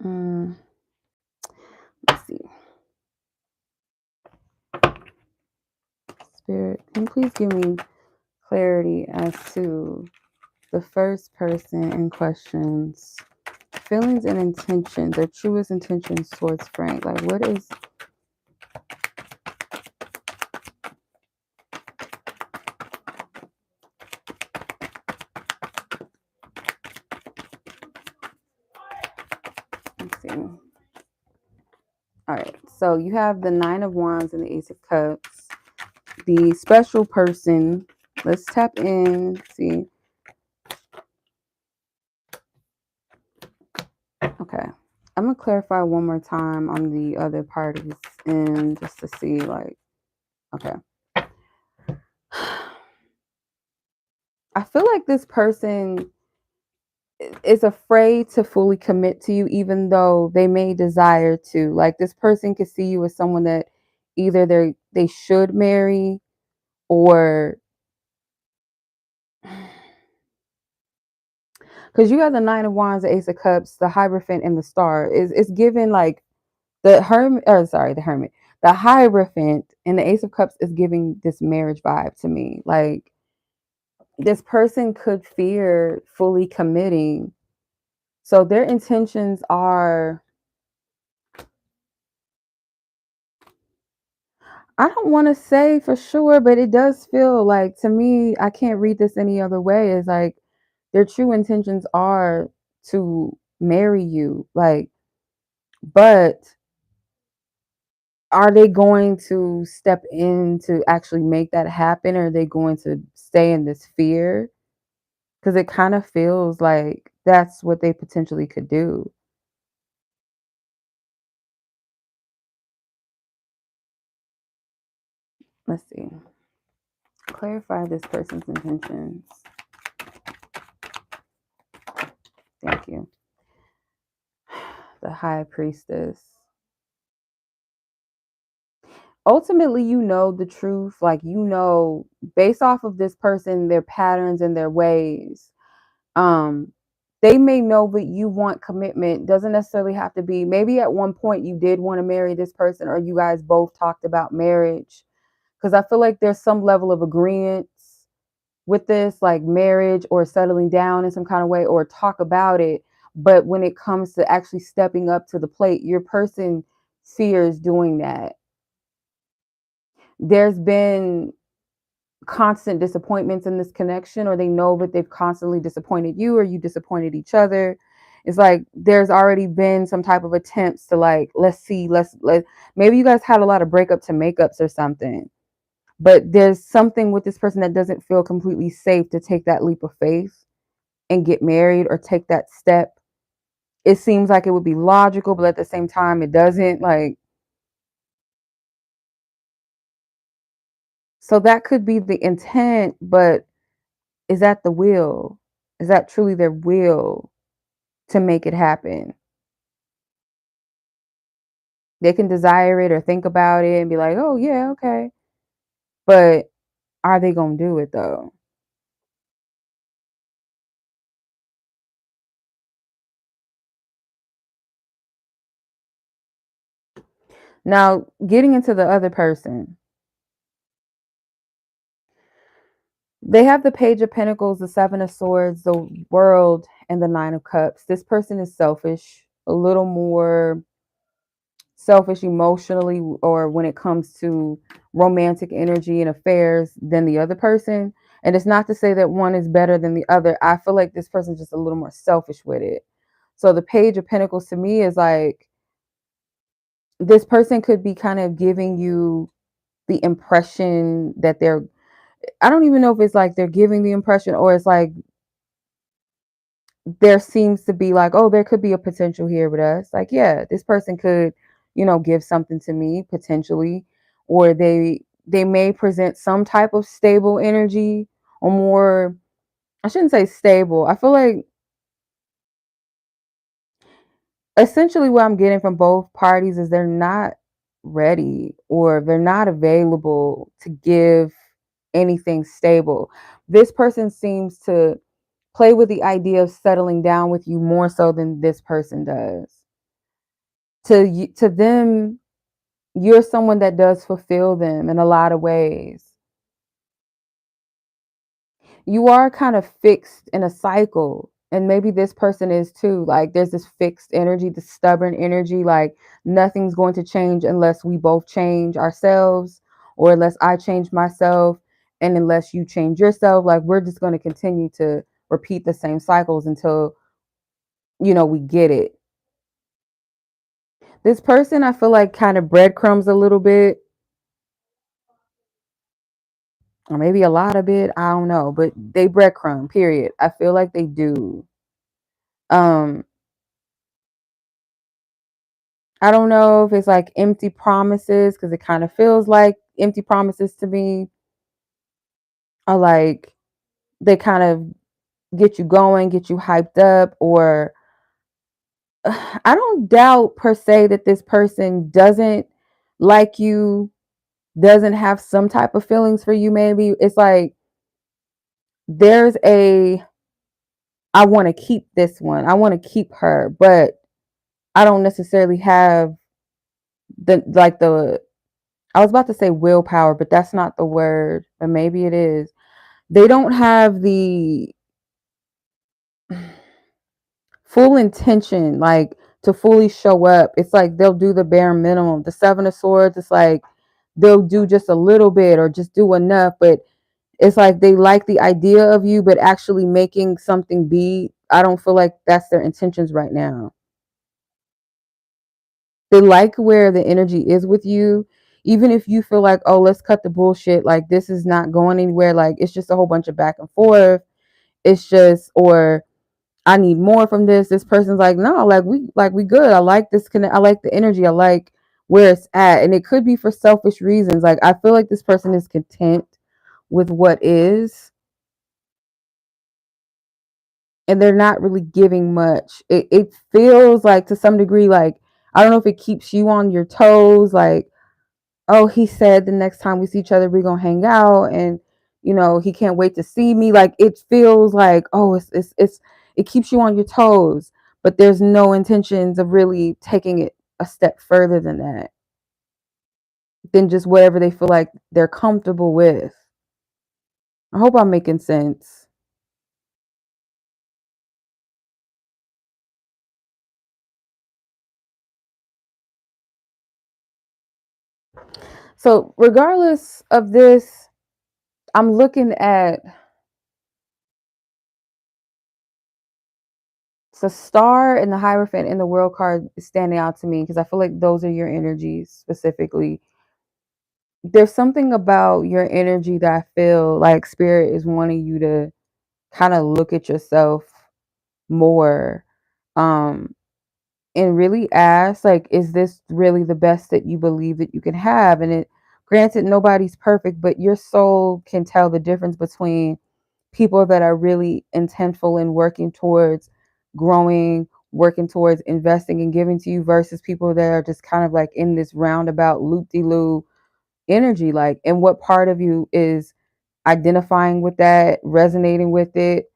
Mm, let's see. Spirit, can you please give me clarity as to the first person in question's feelings and intentions, their truest intentions towards Frank? Like, what is. Let's see. All right. So you have the Nine of Wands and the Ace of Cups. The special person. Let's tap in. See. Okay. I'm going to clarify one more time on the other parties and just to see, like, okay. I feel like this person is afraid to fully commit to you, even though they may desire to. Like, this person could see you as someone that either they should marry, or because you have the Nine of Wands, the Ace of Cups, the Hierophant, and the Star. It's given like the Hermit, or sorry, the Hermit, the Hierophant, and the Ace of Cups is giving this marriage vibe to me. Like, this person could fear fully committing, so their intentions are. I don't want to say for sure, but it does feel like, to me, I can't read this any other way. It's like their true intentions are to marry you. Like, but are they going to step in to actually make that happen? Or are they going to stay in this fear? Because it kind of feels like that's what they potentially could do. Let's see. Clarify this person's intentions. Thank you. The High Priestess. Ultimately, you know the truth. Like, you know, based off of this person, their patterns and their ways. Um, they may know that you want commitment. Doesn't necessarily have to be. Maybe at one point you did want to marry this person, or you guys both talked about marriage. Because I feel like there's some level of agreement with this, like marriage or settling down in some kind of way, or talk about it. But when it comes to actually stepping up to the plate, your person fears doing that. There's been constant disappointments in this connection, or they know that they've constantly disappointed you, or you disappointed each other. It's like there's already been some type of attempts to, like, let's see, let maybe you guys had a lot of breakup to makeups or something, but there's something with this person that doesn't feel completely safe to take that leap of faith and get married or take that step. It seems like it would be logical, but at the same time it doesn't. Like, so that could be the intent, but is that the will? Is that truly their will to make it happen? They can desire it or think about it and be like, oh, yeah, okay. But are they going to do it though? Now, getting into the other person, they have the Page of Pentacles, the Seven of Swords, the World, and the Nine of Cups. This person is selfish, a little more selfish emotionally, or when it comes to romantic energy and affairs, than the other person. And it's not to say that one is better than the other. I feel like this person's just a little more selfish with it. So the Page of Pentacles to me is like, this person could be kind of giving you the impression that I don't even know if it's like they're giving the impression, or it's like there seems to be like, oh, there could be a potential here with us. Like, yeah, this person could, give something to me potentially, or they may present some type of stable energy, or more, I shouldn't say stable. I feel like essentially what I'm getting from both parties is they're not ready, or they're not available to give anything stable. This person seems to play with the idea of settling down with you more so than this person does. To them, you're someone that does fulfill them in a lot of ways. You are kind of fixed in a cycle, and maybe this person is too. Like, there's this fixed energy, this stubborn energy, like nothing's going to change unless we both change ourselves, or unless I change myself, and unless you change yourself. Like, we're just going to continue to repeat the same cycles until we get it. This person, I feel like, kind of breadcrumbs a little bit, or maybe a lot of it. I don't know, but they breadcrumb. Period. I feel like they do. Um, I don't know if it's like empty promises, because it kind of feels like empty promises to me. Or like they kind of get you going, get you hyped up, or I don't doubt per se that this person doesn't like you, doesn't have some type of feelings for you. Maybe it's like there's a, I want to keep this one, I want to keep her, but I don't necessarily have the I was about to say willpower, but that's not the word, or maybe it is. They don't have the full intention, like, to fully show up. It's like they'll do the bare minimum. The Seven of Swords, it's like they'll do just a little bit or just do enough, but it's like they like the idea of you, but actually making something be, I don't feel like that's their intentions right now. They like where the energy is with you, even if you feel like, oh, let's cut the bullshit, like this is not going anywhere, like it's just a whole bunch of back and forth. It's just, or I need more from this. This person's like, no, like we good. I like this connect. I like the energy. I like where it's at. And it could be for selfish reasons. Like, I feel like this person is content with what is, and they're not really giving much. It feels like, to some degree, like, I don't know if it keeps you on your toes, like, oh, he said the next time we see each other, we're gonna hang out, and he can't wait to see me. Like, it feels like, oh, it keeps you on your toes, but there's no intentions of really taking it a step further than that, than just whatever they feel like they're comfortable with. I hope I'm making sense. So regardless of this, I'm looking at the star and the Hierophant and the World card is standing out to me, because I feel like those are your energies specifically. There's something about your energy that I feel like Spirit is wanting you to kind of look at yourself more, um and really ask, like, is this really the best that you believe that you can have? And it, granted, nobody's perfect, but your soul can tell the difference between people that are really intentful in working towards growing, working towards investing and giving to you, versus people that are just kind of like in this roundabout loop-de-loo energy. Like, and what part of you is identifying with that, resonating with it,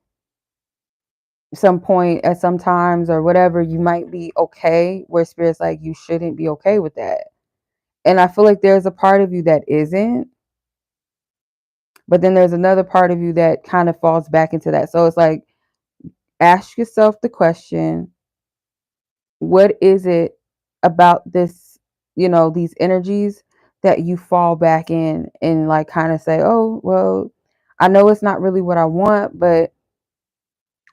some point at some times, or whatever. You might be okay where Spirit's like, you shouldn't be okay with that. And I feel like there's a part of you that isn't, but then there's another part of you that kind of falls back into that. So it's like, ask yourself the question, what is it about this, these energies, that you fall back in and like kind of say, oh, well, I know it's not really what I want, but,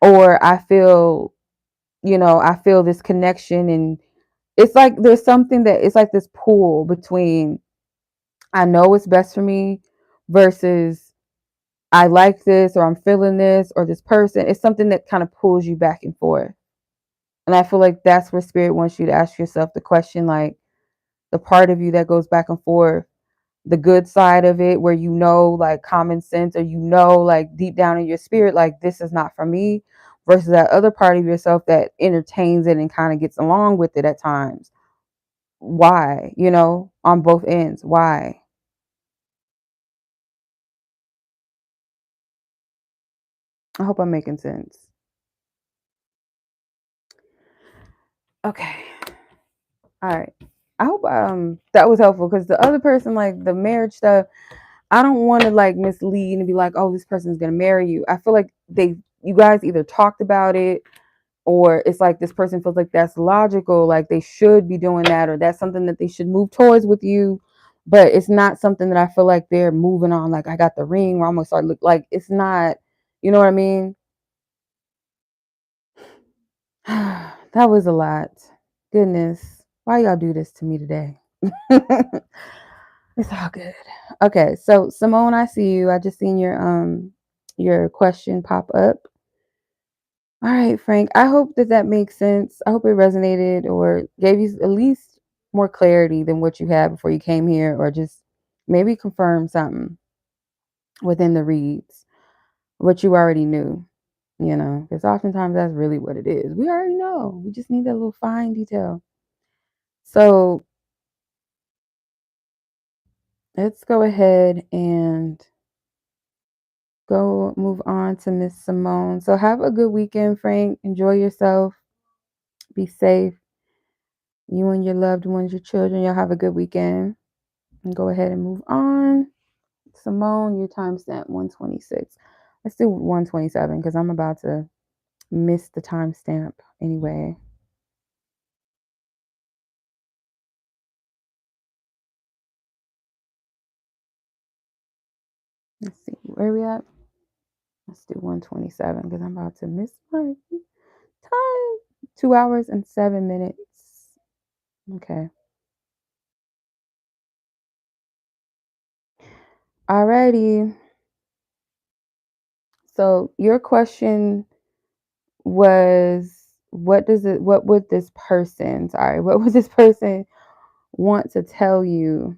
or I feel this connection. And it's like there's something that, it's like this pull between, I know it's best for me, versus I like this, or I'm feeling this, or this person. It's something that kind of pulls you back and forth. And I feel like that's where spirit wants you to ask yourself the question, like the part of you that goes back and forth, the good side of it, where like common sense, or like deep down in your spirit, like this is not for me, versus that other part of yourself that entertains it and kind of gets along with it at times. Why? On both ends. Why? I hope I'm making sense. Okay. All right. I hope that was helpful, because the other person, like the marriage stuff, I don't want to like mislead and be like, oh, this person's gonna marry you. I feel like you guys either talked about it, or it's like this person feels like that's logical, like they should be doing that, or that's something that they should move towards with you. But it's not something that I feel like they're moving on. Like, I got the ring, or I'm gonna start look like it's not. You know what I mean? That was a lot. Goodness, why y'all do this to me today? It's all good. Okay, so Simone, I see you. I just seen your question pop up. All right, Frank. I hope that makes sense. I hope it resonated or gave you at least more clarity than what you had before you came here, or just maybe confirm something within the reads, what you already knew, because oftentimes that's really what it is. We already know. We just need that little fine detail. So let's go ahead and go move on to Miss Simone. So have a good weekend, Frank. Enjoy yourself. Be safe. You and your loved ones, your children, y'all have a good weekend. And go ahead and move on. Simone, your timestamp 126. Let's do 127, because I'm about to miss the timestamp anyway. Let's see, where we at? Let's do 127, because I'm about to miss my time. 2 hours and 7 minutes. Okay. Alrighty. So your question was, what would this person, what would this person want to tell you?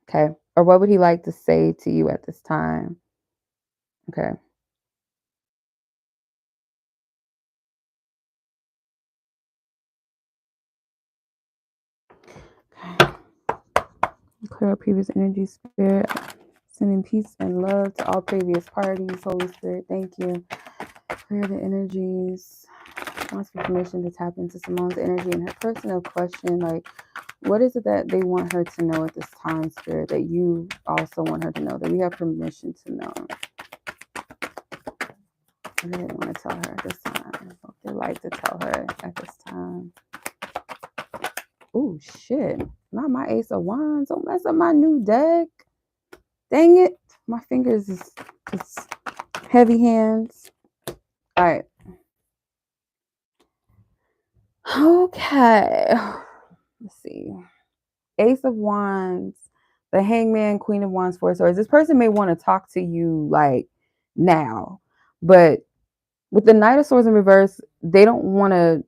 Okay. Or what would he like to say to you at this time? Okay. Clear up previous energy, spirit. Sending peace and love to all previous parties. Holy Spirit, thank you. Clear the energies. Wants for permission to tap into Simone's energy and her personal question. Like, what is it that they want her to know at this time, Spirit, that you also want her to know, that we have permission to know? What do they want to tell her at this time? What they like to tell her at this time? Oh, shit. Not my Ace of Wands. Don't mess up my new deck. Dang it. My fingers is just heavy hands. All right. Okay. Let's see. Ace of Wands, the Hangman, Queen of Wands, Four of Swords. This person may want to talk to you like now, but with the Knight of Swords in reverse, they don't want to.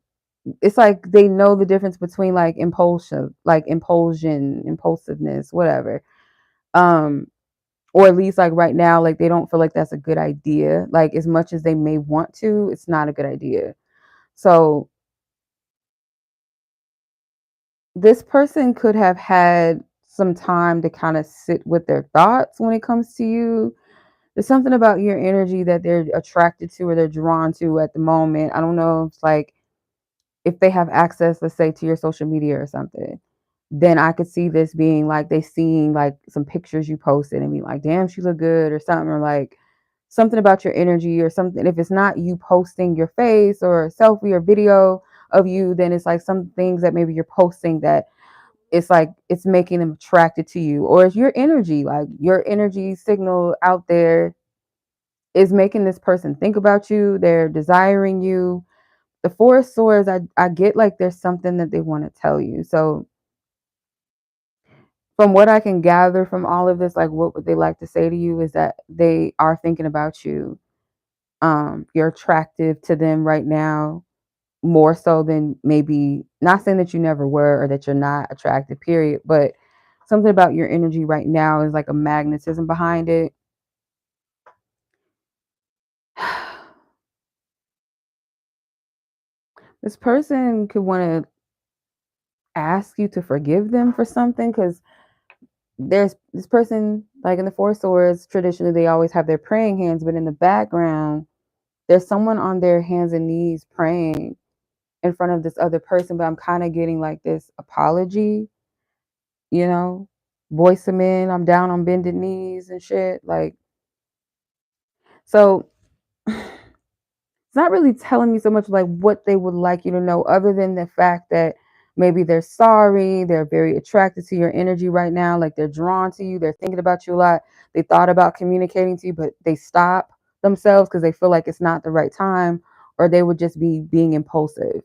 It's like they know the difference between like impulsiveness, whatever. Or at least like right now, like they don't feel like that's a good idea. Like, as much as they may want to, it's not a good idea. So this person could have had some time to kind of sit with their thoughts when it comes to you. There's something about your energy that they're attracted to or they're drawn to at the moment. I don't know if it's like, if they have access, let's say, to your social media or something, then I could see this being like they seeing like some pictures you posted and be like, damn, she look good or something, or like something about your energy or something. If it's not you posting your face or a selfie or video of you, then it's like some things that maybe you're posting that it's like it's making them attracted to you, or it's your energy, like your energy signal out there is making this person think about you. They're desiring you. The Four of Swords, I get like there's something that they want to tell you. So from what I can gather from all of this, like what would they like to say to you is that they are thinking about you. You're attractive to them right now, more so than maybe, not saying that you never were or that you're not attractive, period, but something about your energy right now is like a magnetism behind it. This person could want to ask you to forgive them for something, because there's this person, like in the Four Swords, traditionally they always have their praying hands, but in the background, there's someone on their hands and knees praying in front of this other person. But I'm kind of getting like this apology, you know, voice them in, I'm down on bended knees and shit. Like, so it's not really telling me so much like what they would like you to know, other than the fact that maybe they're sorry, they're very attracted to your energy right now, like they're drawn to you, they're thinking about you a lot. They thought about communicating to you, but they stop themselves because they feel like it's not the right time, or they would just be being impulsive.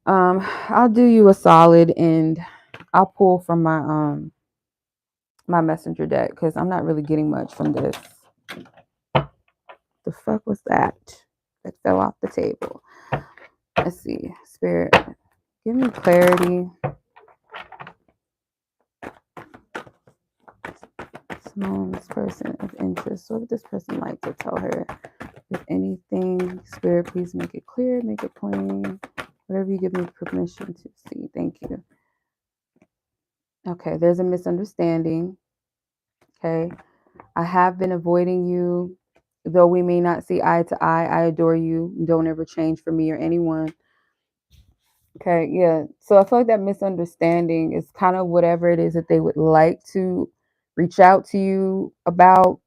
I'll do you a solid and I'll pull from my messenger deck, because I'm not really getting much from this. The fuck was that fell off the table? Let's see. Spirit, give me clarity. Simone's person of interest. What would this person like to tell her? If anything, Spirit, please make it clear, make it plain. Whatever you give me permission to see. Thank you. Okay, there's a misunderstanding. Okay. I have been avoiding you. Though we may not see eye to eye, I adore you. Don't ever change for me or anyone. Okay, yeah. So I feel like that misunderstanding is kind of whatever it is that they would like to reach out to you about,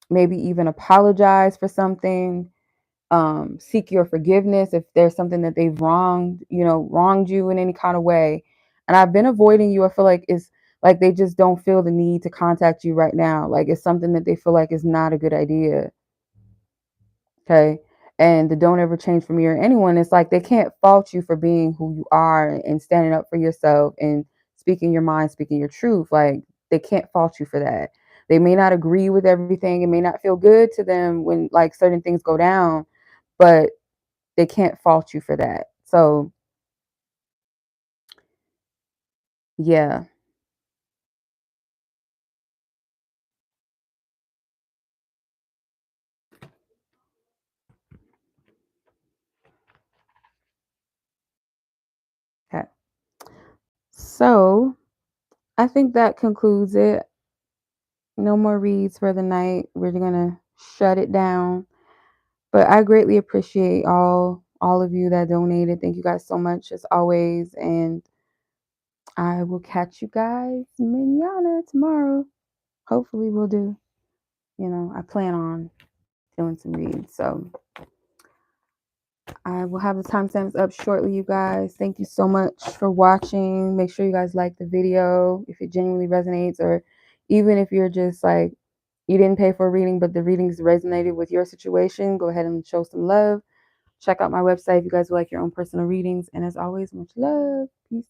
maybe even apologize for something, seek your forgiveness if there's something that they've wronged you in any kind of way. And I've been avoiding you. I feel like it's like they just don't feel the need to contact you right now. Like it's something that they feel like is not a good idea. Okay. And the don't ever change for me or anyone, it's like they can't fault you for being who you are and standing up for yourself and speaking your mind, speaking your truth. Like they can't fault you for that. They may not agree with everything. It may not feel good to them when like certain things go down, but they can't fault you for that. So yeah. Okay. So I think that concludes it. No more reads for the night. We're gonna shut it down. But I greatly appreciate all of you that donated. Thank you guys so much as always. And I will catch you guys manana tomorrow. Hopefully we'll do. I plan on doing some reads. So I will have the timestamps up shortly, you guys. Thank you so much for watching. Make sure you guys like the video if it genuinely resonates, or even if you're just like, you didn't pay for a reading, but the readings resonated with your situation, go ahead and show some love. Check out my website if you guys would like your own personal readings. And as always, much love. Peace.